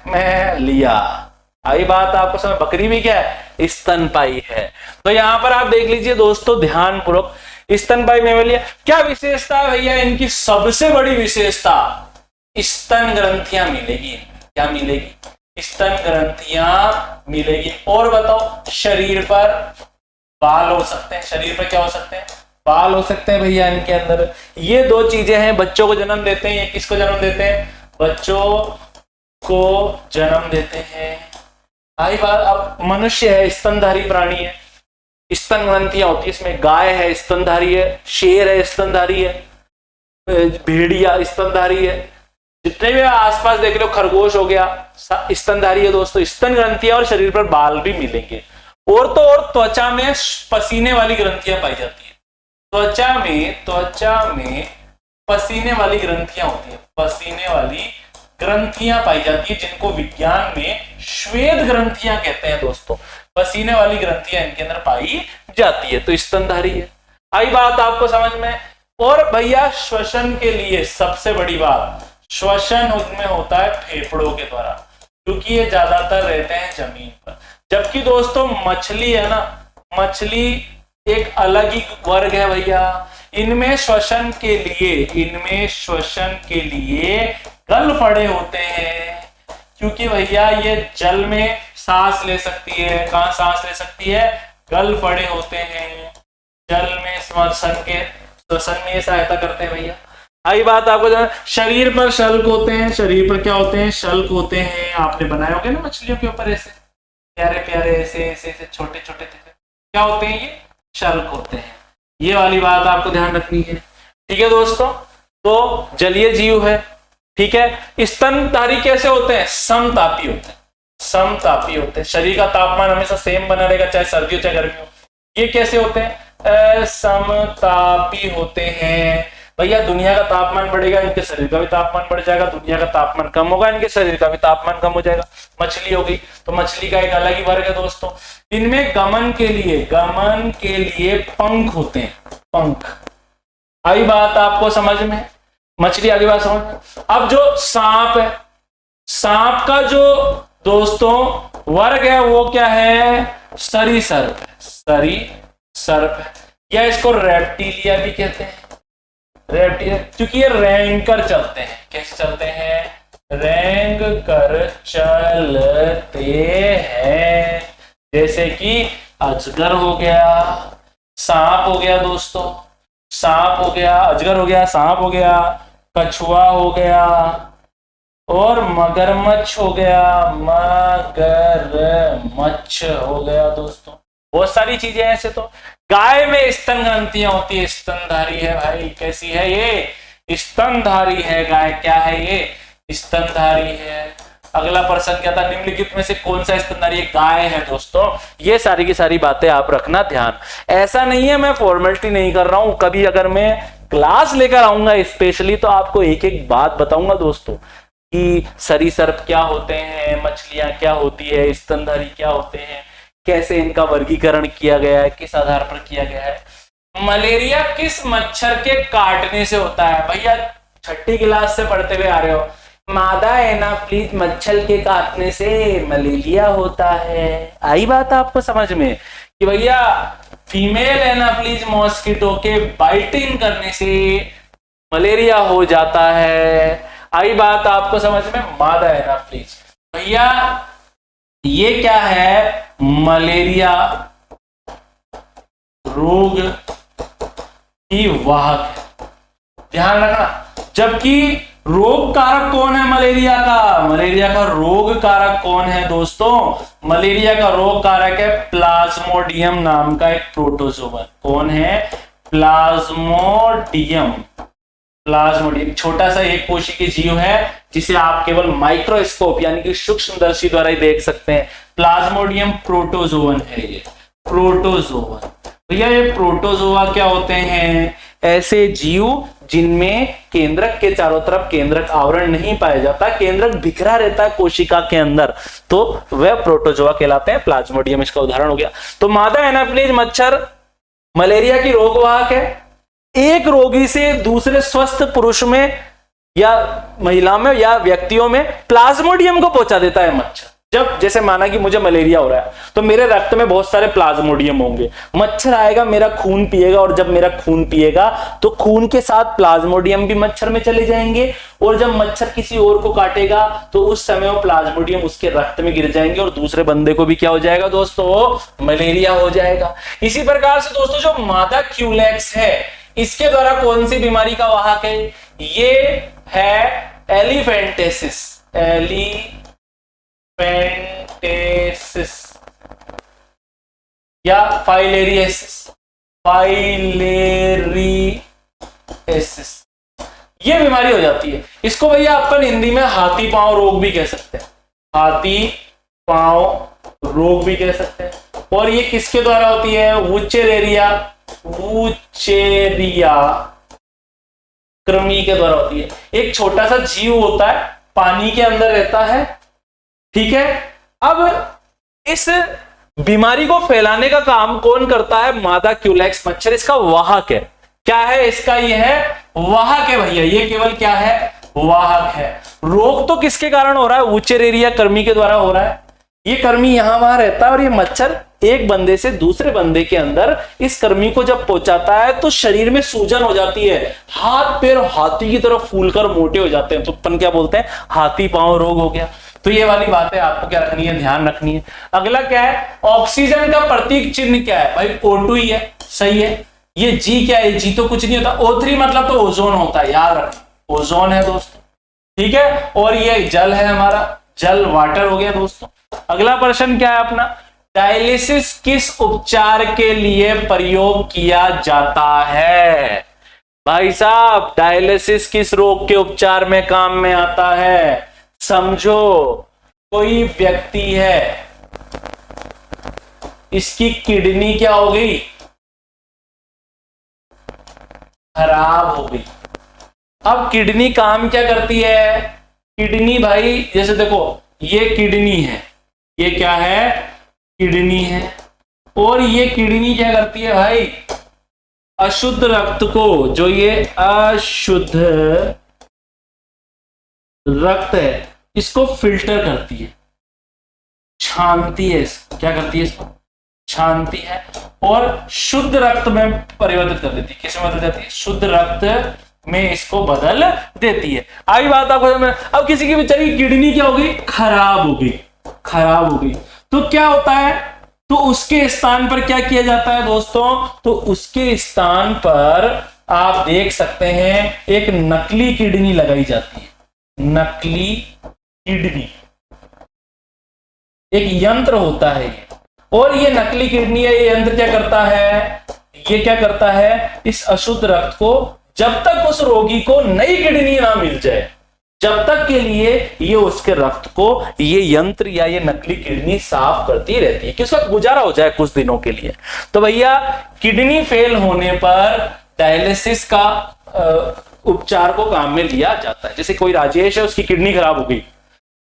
मैं लिया। आई बात आपको समझ? बकरी भी क्या है? स्तनपायी है। तो यहां पर आप देख लीजिए दोस्तों ध्यान पूर्वक, स्तनपायी मेमेलिया। क्या विशेषता है भैया इनकी? सबसे बड़ी विशेषता स्तन ग्रंथियां मिलेगी। क्या मिलेगी? स्तन ग्रंथियां मिलेगी। और बताओ, शरीर पर बाल हो सकते हैं। शरीर पर क्या हो सकते हैं? बाल हो सकते हैं भैया इनके अंदर। ये दो चीजें हैं, बच्चों को जन्म देते हैं। ये किसको जन्म देते हैं? बच्चों को जन्म देते हैं। आई बात, अब मनुष्य है, स्तनधारी प्राणी है, स्तन ग्रंथियां होती है इसमें। गाय है, स्तनधारी है। शेर है, स्तनधारी है। भेड़िया स्तनधारी है। जितने भी आसपास देख लो, खरगोश हो गया, स्तनधारी है दोस्तों। स्तन ग्रंथियां और शरीर पर बाल भी मिलेंगे। और तो और त्वचा में पसीने वाली ग्रंथियां पाई जाती है। त्वचा में पसीने वाली ग्रंथियां होती है, पसीने वाली ग्रंथियां पाई जाती है, जिनको विज्ञान में श्वेत ग्रंथियां कहते हैं दोस्तों। पसीने वाली ग्रंथियां इनके अंदर पाई जाती है, तो स्तनधारी है। आई बात आपको समझ में? और भैया श्वसन के लिए सबसे बड़ी बात, श्वसन उनमें होता है फेफड़ों के द्वारा, क्योंकि ये ज्यादातर रहते हैं जमीन पर। जबकि दोस्तों मछली है ना, मछली एक अलग ही वर्ग है भैया। इनमें श्वसन के लिए गल पड़े होते हैं। क्योंकि भैया ये जल में सांस ले सकती है। कहाँ सांस ले सकती है? गलफड़े होते हैं जल में, श्वसन में ये सहायता करते हैं भैया। आई बात आपको जाना, शरीर पर शल्क होते हैं। शरीर पर क्या होते हैं? शल्क होते हैं। आपने बनाए होंगे ना मछलियों के ऊपर ऐसे प्यारे प्यारे ऐसे ऐसे ऐसे छोटे छोटे क्या होते हैं? ये शल्क होते हैं। ये वाली बात आपको ध्यान रखनी है। ठीक है दोस्तों, तो जलीय जीव है। ठीक है, स्तनधारी कैसे होते हैं? समतापी होते हैं। समतापी होते हैं, शरीर का तापमान हमेशा सेम बना रहेगा, चाहे सर्दी हो चाहे गर्मी हो। ये कैसे होते हैं? असमतापी होते हैं। भैया दुनिया का तापमान बढ़ेगा, इनके शरीर का भी तापमान बढ़ जाएगा। दुनिया का तापमान कम होगा, इनके शरीर का भी तापमान कम हो जाएगा। मछली हो गई, तो मछली का एक अलग ही वर्ग है दोस्तों। इनमें गमन के लिए पंख होते हैं। पंख। आई बात आपको समझ में? मछली आगे बात समझ में। अब जो सांप है, सांप का जो दोस्तों वर्ग है वो क्या है? सरीसर्प है। सरीसर्प है, या इसको रेप्टिलिया भी कहते हैं। रेप्टिलिया क्योंकि ये रेंग कर चलते हैं। कैसे चलते हैं? रेंग कर चलते हैं। जैसे कि अजगर हो गया, सांप हो गया दोस्तों, सांप हो गया, अजगर हो गया, सांप हो गया, कछुआ हो गया और मगरमच्छ हो गया। मगरमच्छ हो गया दोस्तों। बहुत सारी चीजें ऐसे। तो गाय में स्तन ग्रंथियां होती है, स्तनधारी है भाई। कैसी है ये? स्तनधारी है गाय। क्या है ये? स्तनधारी है। अगला प्रश्न क्या था? निम्नलिखित में से कौन सा स्तनधारी है? गाय है दोस्तों। ये सारी की सारी बातें आप रखना ध्यान। ऐसा नहीं है मैं फॉर्मेलिटी नहीं कर रहा हूं, कभी अगर मैं क्लास लेकर आऊंगा स्पेशली तो आपको एक एक बात बताऊंगा दोस्तों कि सरीसर्प क्या होते हैं, मछलियां क्या होती है, स्तनधारी क्या होते हैं, कैसे इनका वर्गीकरण किया गया है, किस आधार पर किया गया है। मलेरिया किस मच्छर के काटने से होता है? भैया छठी क्लास से पढ़ते हुए आ रहे हो, मादा एनाफ्लीज मच्छर के काटने से मलेरिया होता है। आई बात आपको समझ में कि भैया फीमेल एनाफ्लीज मॉस्किटो के बाइटिंग करने से मलेरिया हो जाता है। आई बात आपको समझ में? मादा एनाफ्लीज। भैया ये क्या है? मलेरिया रोग की वाहक है। ध्यान रखना। जबकि रोग कारक कौन है मलेरिया का? मलेरिया का रोग कारक कौन है दोस्तों? मलेरिया का रोग कारक है प्लाज्मोडियम नाम का एक प्रोटोजोआ। कौन है? प्लाज्मोडियम। प्लाज्मोडियम छोटा सा एक कोशिकीय जीव है जिसे आप केवल माइक्रोस्कोप यानी कि सूक्ष्मदर्शी द्वारा ही देख सकते हैं। प्लाज्मोडियम प्रोटोजोवन है ये। प्रोटोजोवन। भैया ये प्रोटोजोआ क्या होते हैं? ऐसे जीव जिनमें केंद्रक के चारों तरफ केंद्रक आवरण नहीं पाया जाता, केंद्रक बिखरा रहता है कोशिका के अंदर, तो वह प्रोटोजोआ कहलाते हैं। प्लाज्मोडियम इसका उदाहरण हो गया। तो मादा एनाफ्लीज मच्छर मलेरिया की रोगवाहक है। एक रोगी से दूसरे स्वस्थ पुरुष में या महिला में या व्यक्तियों में प्लाज्मोडियम को पहुंचा देता है मच्छर। जब जैसे माना कि मुझे मलेरिया हो रहा है तो मेरे रक्त में बहुत सारे प्लाज्मोडियम होंगे, मच्छर आएगा मेरा खून पिएगा, और जब मेरा खून पिएगा तो खून के साथ प्लाज्मोडियम भी मच्छर में चले जाएंगे, और जब मच्छर किसी और को काटेगा तो उस समय वो प्लाज्मोडियम उसके रक्त में गिर जाएंगे और दूसरे बंदे को भी क्या हो जाएगा दोस्तों? मलेरिया हो जाएगा। इसी प्रकार से दोस्तों जो मादा क्यूलेक्स है इसके द्वारा कौन सी बीमारी का वाहक है? ये है एलिफेंटेसिस। एलिफेंटेसिस या फाइलेरियसिस। फाइलेरियसिस ये बीमारी हो जाती है। इसको भैया अपन हिंदी में हाथी पांव रोग भी कह सकते हैं। हाथी पांव रोग भी कह सकते हैं। और ये किसके द्वारा होती है? वुचेरेरिया कृमि के द्वारा होती है। एक छोटा सा जीव होता है, पानी के अंदर रहता है। ठीक है, अब इस बीमारी को फैलाने का काम कौन करता है? मादा क्यूलेक्स मच्छर इसका वाहक है। क्या है इसका? ये है वाहक है भैया। ये केवल क्या है? वाहक है। रोग तो किसके कारण हो रहा है? वुचेरेरिया कृमि के द्वारा हो रहा है। ये कृमि यहां वहां रहता है और ये मच्छर एक बंदे से दूसरे बंदे के अंदर इस कृमि को जब पहुंचाता है तो शरीर में सूजन हो जाती है, हाथ पैर हाथी की तरफ फूलकर मोटे हो जाते हैं, तो अपन क्या बोलते हैं? हाथी पांव रोग हो गया। तो ये वाली बातें आपको क्या रखनी है, ध्यान रखनी है। अगला क्या है, ऑक्सीजन का प्रतीक चिन्ह क्या है भाई, O2 ही है, सही है। ये G क्या है, G तो कुछ नहीं होता, O3 मतलब तो ओजोन होता है, याद रखना ओजोन है दोस्तों, ठीक है। और ये जल है हमारा, जल वाटर हो गया दोस्तों। अगला प्रश्न क्या है अपना, डायलिसिस किस उपचार के लिए प्रयोग किया जाता है। भाई साहब डायलिसिस किस रोग के उपचार में काम में आता है। समझो कोई व्यक्ति है, इसकी किडनी क्या हो गई, खराब हो गई। अब किडनी काम क्या करती है, किडनी भाई जैसे देखो ये किडनी है, ये क्या है, किडनी है। और ये किडनी क्या करती है भाई, अशुद्ध रक्त को, जो ये अशुद्ध रक्त है इसको फिल्टर करती है, छानती है, क्या करती है, इसको छानती है और शुद्ध रक्त में परिवर्तित कर देती है। किसमें बदल जाती है, शुद्ध रक्त में इसको बदल देती है। आई बात आपको समझ में। अब किसी की बेचारी किडनी क्या हो गई, खराब हो गई, खराब हो गई, तो क्या होता है, तो उसके स्थान पर क्या किया जाता है दोस्तों, तो उसके स्थान पर आप देख सकते हैं एक नकली किडनी लगाई जाती है, नकली किडनी, एक यंत्र होता है ये। और ये नकली किडनी है, ये यंत्र क्या करता है, ये क्या करता है, इस अशुद्ध रक्त को, जब तक उस रोगी को नई किडनी ना मिल जाए, जब तक के लिए ये उसके रक्त को ये यंत्र या ये नकली किडनी साफ करती रहती है कि उसका गुजारा हो जाए कुछ दिनों के लिए। तो भैया किडनी फेल होने पर डायलिसिस का उपचार को काम में लिया जाता है। जैसे कोई राजेश है, उसकी किडनी खराब हो गई,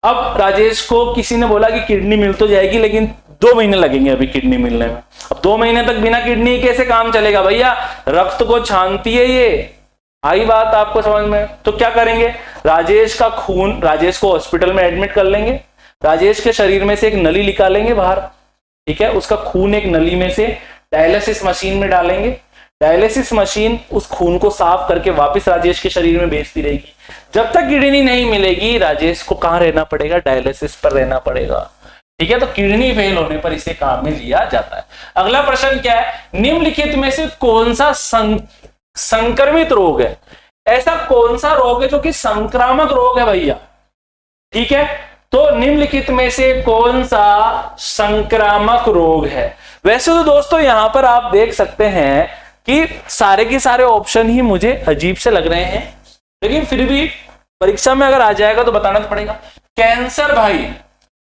अब राजेश को किसी ने बोला कि किडनी मिल तो जाएगी लेकिन 2 महीने लगेंगे अभी किडनी मिलने में। अब 2 महीने तक बिना किडनी कैसे काम चलेगा भैया, रक्त को छानती है ये, आई बात आपको समझ में। तो क्या करेंगे, राजेश का खून, राजेश को हॉस्पिटल में एडमिट कर लेंगे, राजेश के शरीर में से एक नली निकालेंगे बाहर, ठीक है, उसका खून एक नली में से डायलिसिस मशीन में डालेंगे, डायलिसिस मशीन उस खून को साफ करके वापस राजेश के शरीर में भेजती रहेगी। जब तक किडनी नहीं मिलेगी राजेश को कहां रहना पड़ेगा, डायलिसिस पर रहना पड़ेगा, ठीक है। तो किडनी फेल होने पर इसे काम में लिया जाता है। अगला प्रश्न क्या है, निम्नलिखित में से कौन सा संक्रमित रोग है, ऐसा कौन सा रोग है जो कि संक्रामक रोग है भैया, ठीक है। तो निम्नलिखित में से कौन सा संक्रामक रोग है। वैसे तो दोस्तों यहां पर आप देख सकते हैं कि सारे के सारे ऑप्शन ही मुझे अजीब से लग रहे हैं, लेकिन फिर भी परीक्षा में अगर आ जाएगा तो बताना तो पड़ेगा। कैंसर भाई,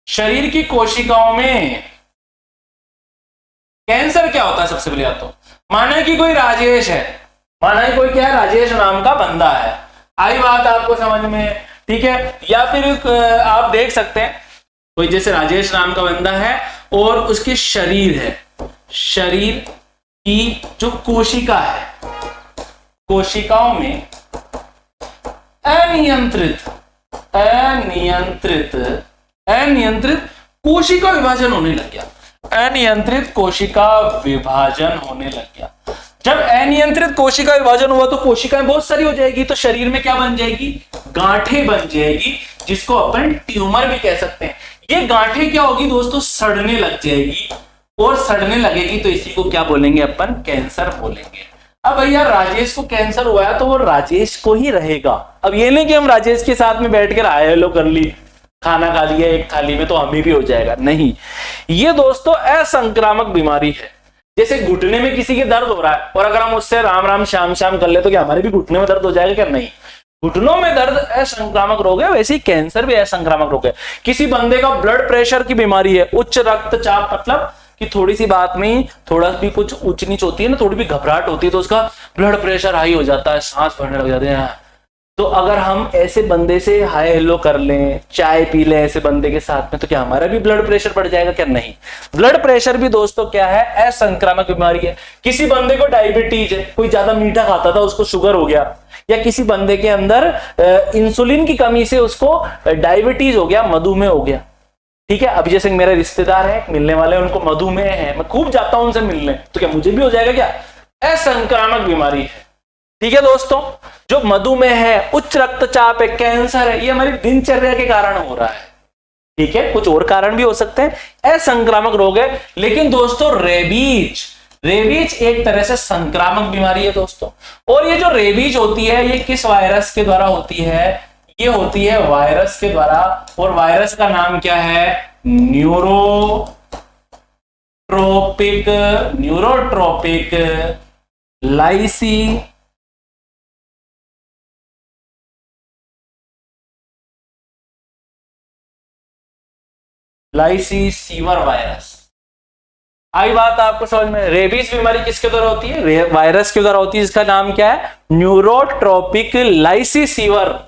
शरीर की कोशिकाओं में कैंसर क्या होता है, सबसे पहले तो माना कि कोई राजेश है, माना कि कोई क्या है, राजेश नाम का बंदा है, आई बात आपको समझ में, ठीक है। या फिर आप देख सकते हैं कोई जैसे राजेश नाम का बंदा है और उसके शरीर है, शरीर की जो कोशिका है, कोशिकाओं में अनियंत्रित कोशिका विभाजन होने लग गया, अनियंत्रित कोशिका विभाजन होने लग गया। जब अनियंत्रित कोशिका विभाजन हुआ तो कोशिकाएं बहुत सारी हो जाएगी, तो शरीर में क्या बन जाएगी, गांठें बन जाएगी, जिसको अपन ट्यूमर भी कह सकते हैं। ये गांठें क्या होगी दोस्तों, सड़ने लग जाएगी, और सड़ने लगेगी तो इसी को क्या बोलेंगे अपन, कैंसर बोलेंगे। अब भैया राजेश को कैंसर हुआ है तो वो राजेश को ही रहेगा। अब ये नहीं कि हम राजेश के साथ में बैठ कर हाय हेलो कर ली, खाना खा लिया एक थाली में तो हमें भी हो जाएगा, नहीं। ये दोस्तों असंक्रामक बीमारी है। जैसे घुटने में किसी के दर्द हो रहा है और अगर हम उससे राम राम श्याम श्याम कर ले तो क्या हमारे भी घुटने में दर्द हो जाएगा, क्या नहीं। घुटनों में दर्द असंक्रामक रोग है, वैसे ही कैंसर भी असंक्रामक रोग है। किसी बंदे का ब्लड प्रेशर की बीमारी है, उच्च रक्तचाप, मतलब कि थोड़ी सी बात में थोड़ा भी कुछ ऊंच नीच होती है ना, थोड़ी भी घबराहट होती है तो उसका ब्लड प्रेशर हाई हो जाता है, सांस भरने लग जाते हैं। तो अगर हम ऐसे बंदे से हाय हेलो कर लें, चाय पी लें ऐसे बंदे के साथ में, तो क्या हमारा भी ब्लड प्रेशर बढ़ जाएगा, क्या नहीं। ब्लड प्रेशर भी दोस्तों क्या है, असंक्रामक बीमारी है। किसी बंदे को डायबिटीज है, कोई ज्यादा मीठा खाता था उसको शुगर हो गया, या किसी बंदे के अंदर इंसुलिन की कमी से उसको डायबिटीज हो गया, मधुमेह हो गया, ठीक है। अब जैसे मेरे रिश्तेदार हैं, मिलने वाले, उनको मधुमेह है, मैं खूब जाता हूं उनसे मिलने, तो क्या मुझे भी हो जाएगा, क्या असंक्रामक बीमारी है, ठीक है दोस्तों। जो मधुमेह है, उच्च रक्तचाप है, कैंसर है, ये हमारी दिनचर्या के कारण हो रहा है, ठीक है, कुछ और कारण भी हो सकते हैं, असंक्रामक रोग है। लेकिन दोस्तों रेबीज एक तरह से संक्रामक बीमारी है दोस्तों। और ये जो रेबीज होती है ये किस वायरस के द्वारा होती है? ये होती है वायरस के द्वारा, और वायरस का नाम क्या है? न्यूरोट्रोपिक लाइसी सीवर वायरस। आई बात आपको समझ में? रेबीज बीमारी किसके द्वारा होती है? वायरस के द्वारा होती है, जिसका नाम क्या है? न्यूरोट्रोपिक लाइसीसीवर।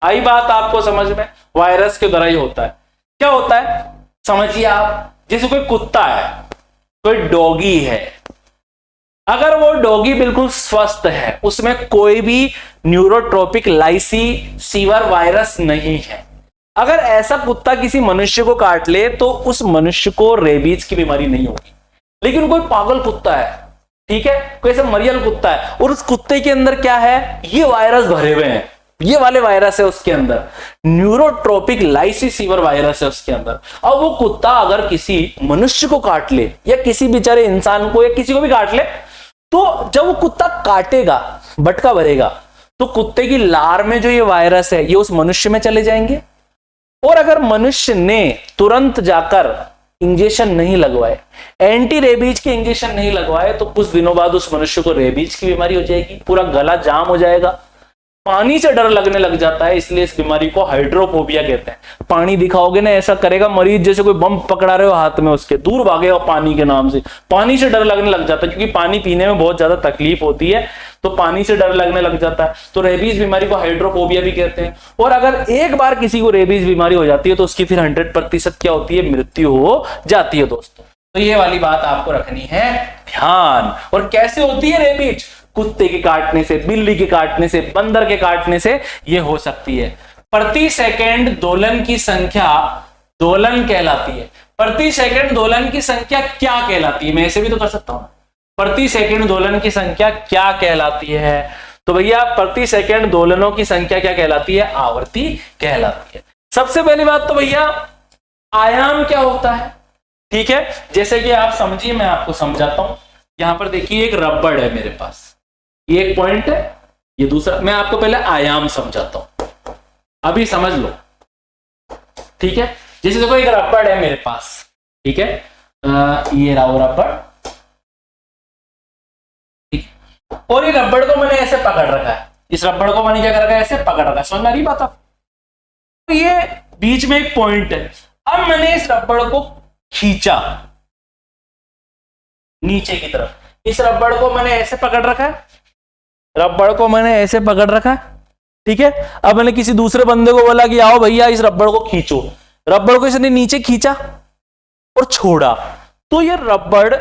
आई बात आपको समझ में? वायरस के द्वारा ही होता है। क्या होता है समझिए आप, जैसे कोई कुत्ता है, कोई डॉगी है, अगर वो डॉगी बिल्कुल स्वस्थ है, उसमें कोई भी न्यूरोट्रोपिक लाइसीसीवर वायरस नहीं है, अगर ऐसा कुत्ता किसी मनुष्य को काट ले तो उस मनुष्य को रेबीज की बीमारी नहीं होगी। लेकिन कोई पागल कुत्ता है, ठीक है, कोई ऐसा मरियल कुत्ता है, और उस कुत्ते के अंदर क्या है? ये वायरस भरे हुए हैं, ये वाले वायरस है उसके अंदर, न्यूरोट्रोपिक लाइसीसीवर वायरस है उसके अंदर। अब वो कुत्ता अगर किसी मनुष्य को काट ले, या किसी बेचारे इंसान को, या किसी को भी काट ले, तो जब वो कुत्ता काटेगा, बटका भरेगा, तो कुत्ते की लार में जो ये वायरस है ये उस मनुष्य में चले जाएंगे। और अगर मनुष्य ने तुरंत जाकर इंजेक्शन नहीं लगवाए, एंटी रेबीज के इंजेक्शन नहीं लगवाए, तो कुछ दिनों बाद उस मनुष्य को रेबीज की बीमारी हो जाएगी, पूरा गला जाम हो जाएगा, पानी से डर लगने लग जाता है। इसलिए इस बीमारी को हाइड्रोफोबिया कहते हैं। पानी दिखाओगे ना, ऐसा करेगा मरीज जैसे कोई बम पकड़ा रहे हो हाथ में, उसके दूर भागेगा पानी के नाम से, पानी से डर लगने लग जाता है, क्योंकि पानी पीने में बहुत ज्यादा तकलीफ होती है, तो पानी से डर लगने लग जाता है। तो रेबीज बीमारी को हाइड्रोफोबिया भी कहते हैं। और अगर एक बार किसी को रेबीज बीमारी हो जाती है तो उसकी फिर 100% क्या होती है? मृत्यु हो जाती है दोस्तों। तो ये वाली बात आपको रखनी है ध्यान। और कैसे होती है रेबीज? कुत्ते के काटने से, बिल्ली के काटने से, बंदर के काटने से ये हो सकती है। प्रति सेकंड दोलन की संख्या दोलन कहलाती है। प्रति सेकंड दोलन की संख्या क्या कहलाती है? मैं ऐसे भी तो कर सकता हूं। प्रति सेकंड दोलन की संख्या क्या कहलाती है? तो भैया प्रति सेकंड दोलनों की संख्या क्या कहलाती है? आवृत्ति कहलाती है। सबसे पहली बात तो भैया आयाम क्या होता है? ठीक है, जैसे कि आप समझिए, मैं आपको समझाता हूं। यहां पर देखिए एक रबड़ है मेरे पास, ये एक पॉइंट है, ये दूसरा। मैं आपको पहले आयाम समझाता हूं, अभी समझ लो, ठीक है। जैसे देखो एक रबड़ है मेरे पास, ठीक है, ये रहा वो रबड़, और ये रबड़ को मैंने ऐसे पकड़ रखा है। इस रबड़ को मैंने क्या कर रखा है? ऐसे पकड़ रखा है। समझ में आ रही बात आप? तो ये बीच में एक पॉइंट है। अब मैंने इस रबड़ को खींचा नीचे की तरफ, इस रबड़ को मैंने ऐसे पकड़ रखा है, रबड़ को मैंने ऐसे पकड़ रखा है, ठीक है। अब मैंने किसी दूसरे बंदे को बोला कि आओ भैया इस रबड़ को खींचो, रबड़ को इसने नीचे खींचा और छोड़ा, तो ये रबड़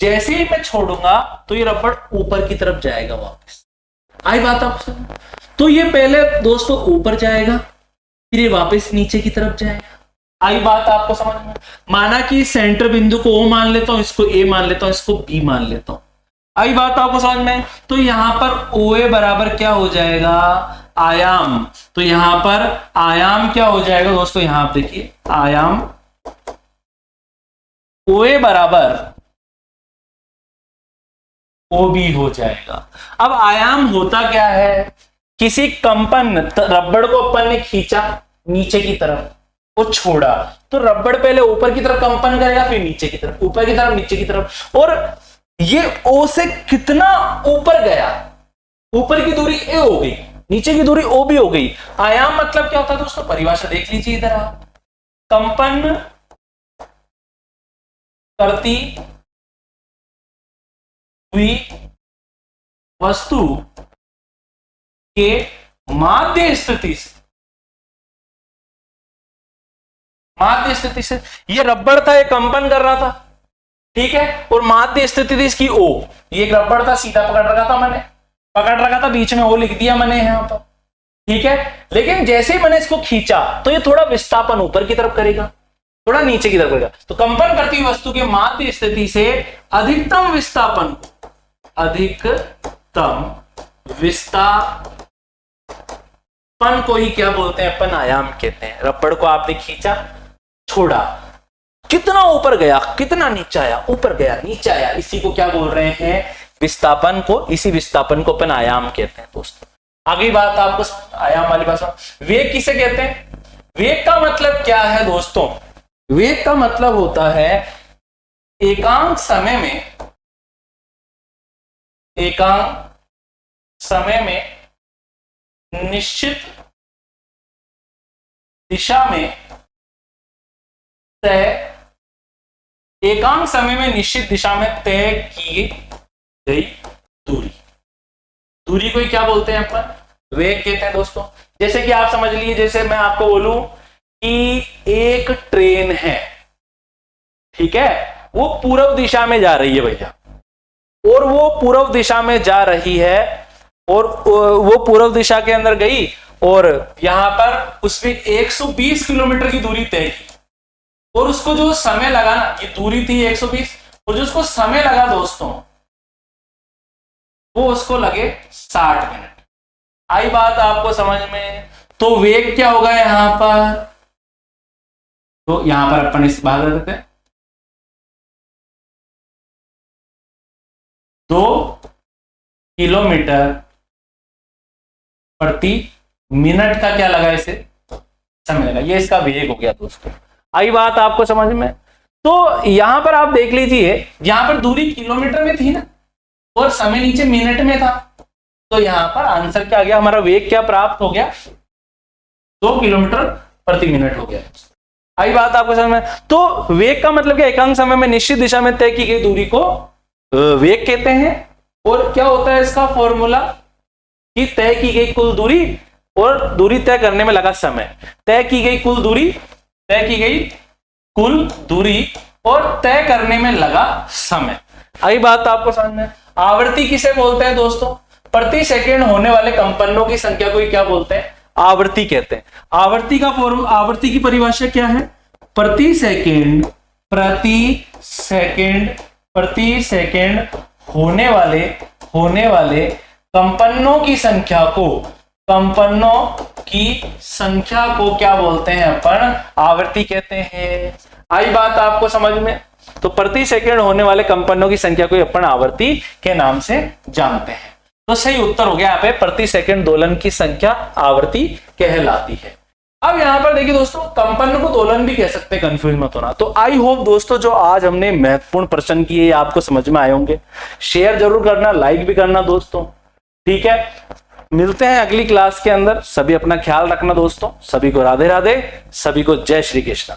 जैसे ही मैं छोड़ूंगा तो ये रबड़ ऊपर की तरफ जाएगा वापस। आई बात आपसे? तो ये पहले दोस्तों ऊपर जाएगा, फिर ये वापस नीचे की तरफ जाएगा। आई बात आपको समझ में? माना कि सेंटर बिंदु को ओ मान लेता हूं, इसको ए मान लेता हूं, इसको बी मान लेता हूं। आई बात आपको समझ में? तो यहां पर OA बराबर क्या हो जाएगा? आयाम। तो यहां पर आयाम क्या हो जाएगा दोस्तों? यहां आप देखिए आयाम OA बराबर OB हो जाएगा। अब आयाम होता क्या है? किसी कंपन, रबड़ को अपन ने खींचा नीचे की तरफ और छोड़ा, तो रबड़ पहले ऊपर की तरफ कंपन करेगा, फिर नीचे की तरफ, ऊपर की तरफ, नीचे की तरफ। और ये O से कितना ऊपर गया? ऊपर की दूरी A हो गई, नीचे की दूरी OB हो गई। आयाम मतलब क्या होता है दोस्तों? परिभाषा देख लीजिए इधर आप। कंपन करती हुई वस्तु के माध्य स्थिति से, ये रबड़ था, ये कंपन कर रहा था, ठीक है, और माध्य स्थिति थी इसकी O। ये एक रबड़ था, सीधा पकड़ रखा था, मैंने पकड़ रखा था, बीच में O लिख दिया मैंने यहां पर, ठीक है। लेकिन जैसे ही मैंने इसको खींचा तो ये थोड़ा विस्थापन ऊपर की तरफ करेगा, थोड़ा नीचे की तरफ करेगा। तो कंपन करती हुई वस्तु के माध्य स्थिति से अधिकतम विस्थापन को ही क्या बोलते हैं अपन? आयाम कहते हैं। रबड़ को आपने खींचा, छोड़ा, कितना ऊपर गया, कितना नीचे आया, ऊपर गया, नीचे आया, इसी को क्या बोल रहे हैं, विस्थापन को। इसी विस्थापन को अपन आयाम कहते हैं दोस्तों। आगे बात आपको आयाम वाली भाषा। वेग किसे कहते हैं? वेग का मतलब क्या है दोस्तों? वेग का मतलब होता है एकांक समय में निश्चित दिशा में तय, एकांक समय में निश्चित दिशा में तय की गई दूरी को क्या बोलते हैं अपन? वेग कहते हैं दोस्तों। जैसे कि आप समझ लीजिए, जैसे मैं आपको बोलूं कि एक ट्रेन है, ठीक है, वो पूर्व दिशा में जा रही है भैया, और वो पूर्व दिशा में जा रही है, और वो पूर्व दिशा के अंदर गई, और यहां पर उसने 120 किलोमीटर की दूरी तय की, और उसको जो समय लगा ना, ये दूरी थी 120, और जो उसको समय लगा दोस्तों, वो उसको लगे 60 मिनट। आई बात आपको समझ में? तो वेग क्या होगा यहां पर? तो यहां पर अपन इस भाग देते हैं 2 किलोमीटर प्रति मिनट का क्या लगा, इसे समय लगा, ये इसका वेग हो गया दोस्तों। आई बात आपको समझ में? तो यहां पर आप देख लीजिए, यहां पर दूरी किलोमीटर में थी ना, और समय नीचे मिनट में था, तो यहां पर आंसर क्या आ गया, हमारा वेग क्या प्राप्त हो गया, 2 किलोमीटर प्रति मिनट हो गया। आई बात आपको समझ में? तो वेग का मतलब क्या, एकांक समय में निश्चित दिशा में तय की गई दूरी को वेग कहते हैं। और क्या होता है इसका फॉर्मूला, कि तय की गई कुल दूरी और दूरी तय करने में लगा समय, तय की गई कुल दूरी, तय की गई कुल दूरी और तय करने में लगा समय। आई बात आपको समझ में? आवृत्ति किसे बोलते हैं दोस्तों? प्रति सेकंड होने वाले कंपनों की संख्या को क्या बोलते हैं? आवृत्ति कहते हैं। आवृत्ति का फॉर्म, आवृत्ति की परिभाषा क्या है? प्रति सेकंड होने वाले कंपनों की संख्या को क्या बोलते हैं अपन? आवृत्ति कहते हैं। आई बात आपको समझ में? तो प्रति सेकंड होने वाले कंपनों की संख्या को अपन आवृत्ति के नाम से जानते हैं। तो सही उत्तर हो गया यहाँ पे, प्रति सेकंड दोलन की संख्या आवृत्ति कहलाती है। अब यहाँ पर देखिए दोस्तों, कंपन को दोलन भी कह सकते हैं, कंफ्यूज मत होना। तो आई होप दोस्तों, जो आज हमने महत्वपूर्ण प्रश्न किए आपको समझ में आए होंगे। शेयर जरूर करना, लाइक भी करना दोस्तों, ठीक है। मिलते हैं अगली क्लास के अंदर। सभी अपना ख्याल रखना दोस्तों। सभी को राधे राधे, सभी को जय श्री कृष्ण।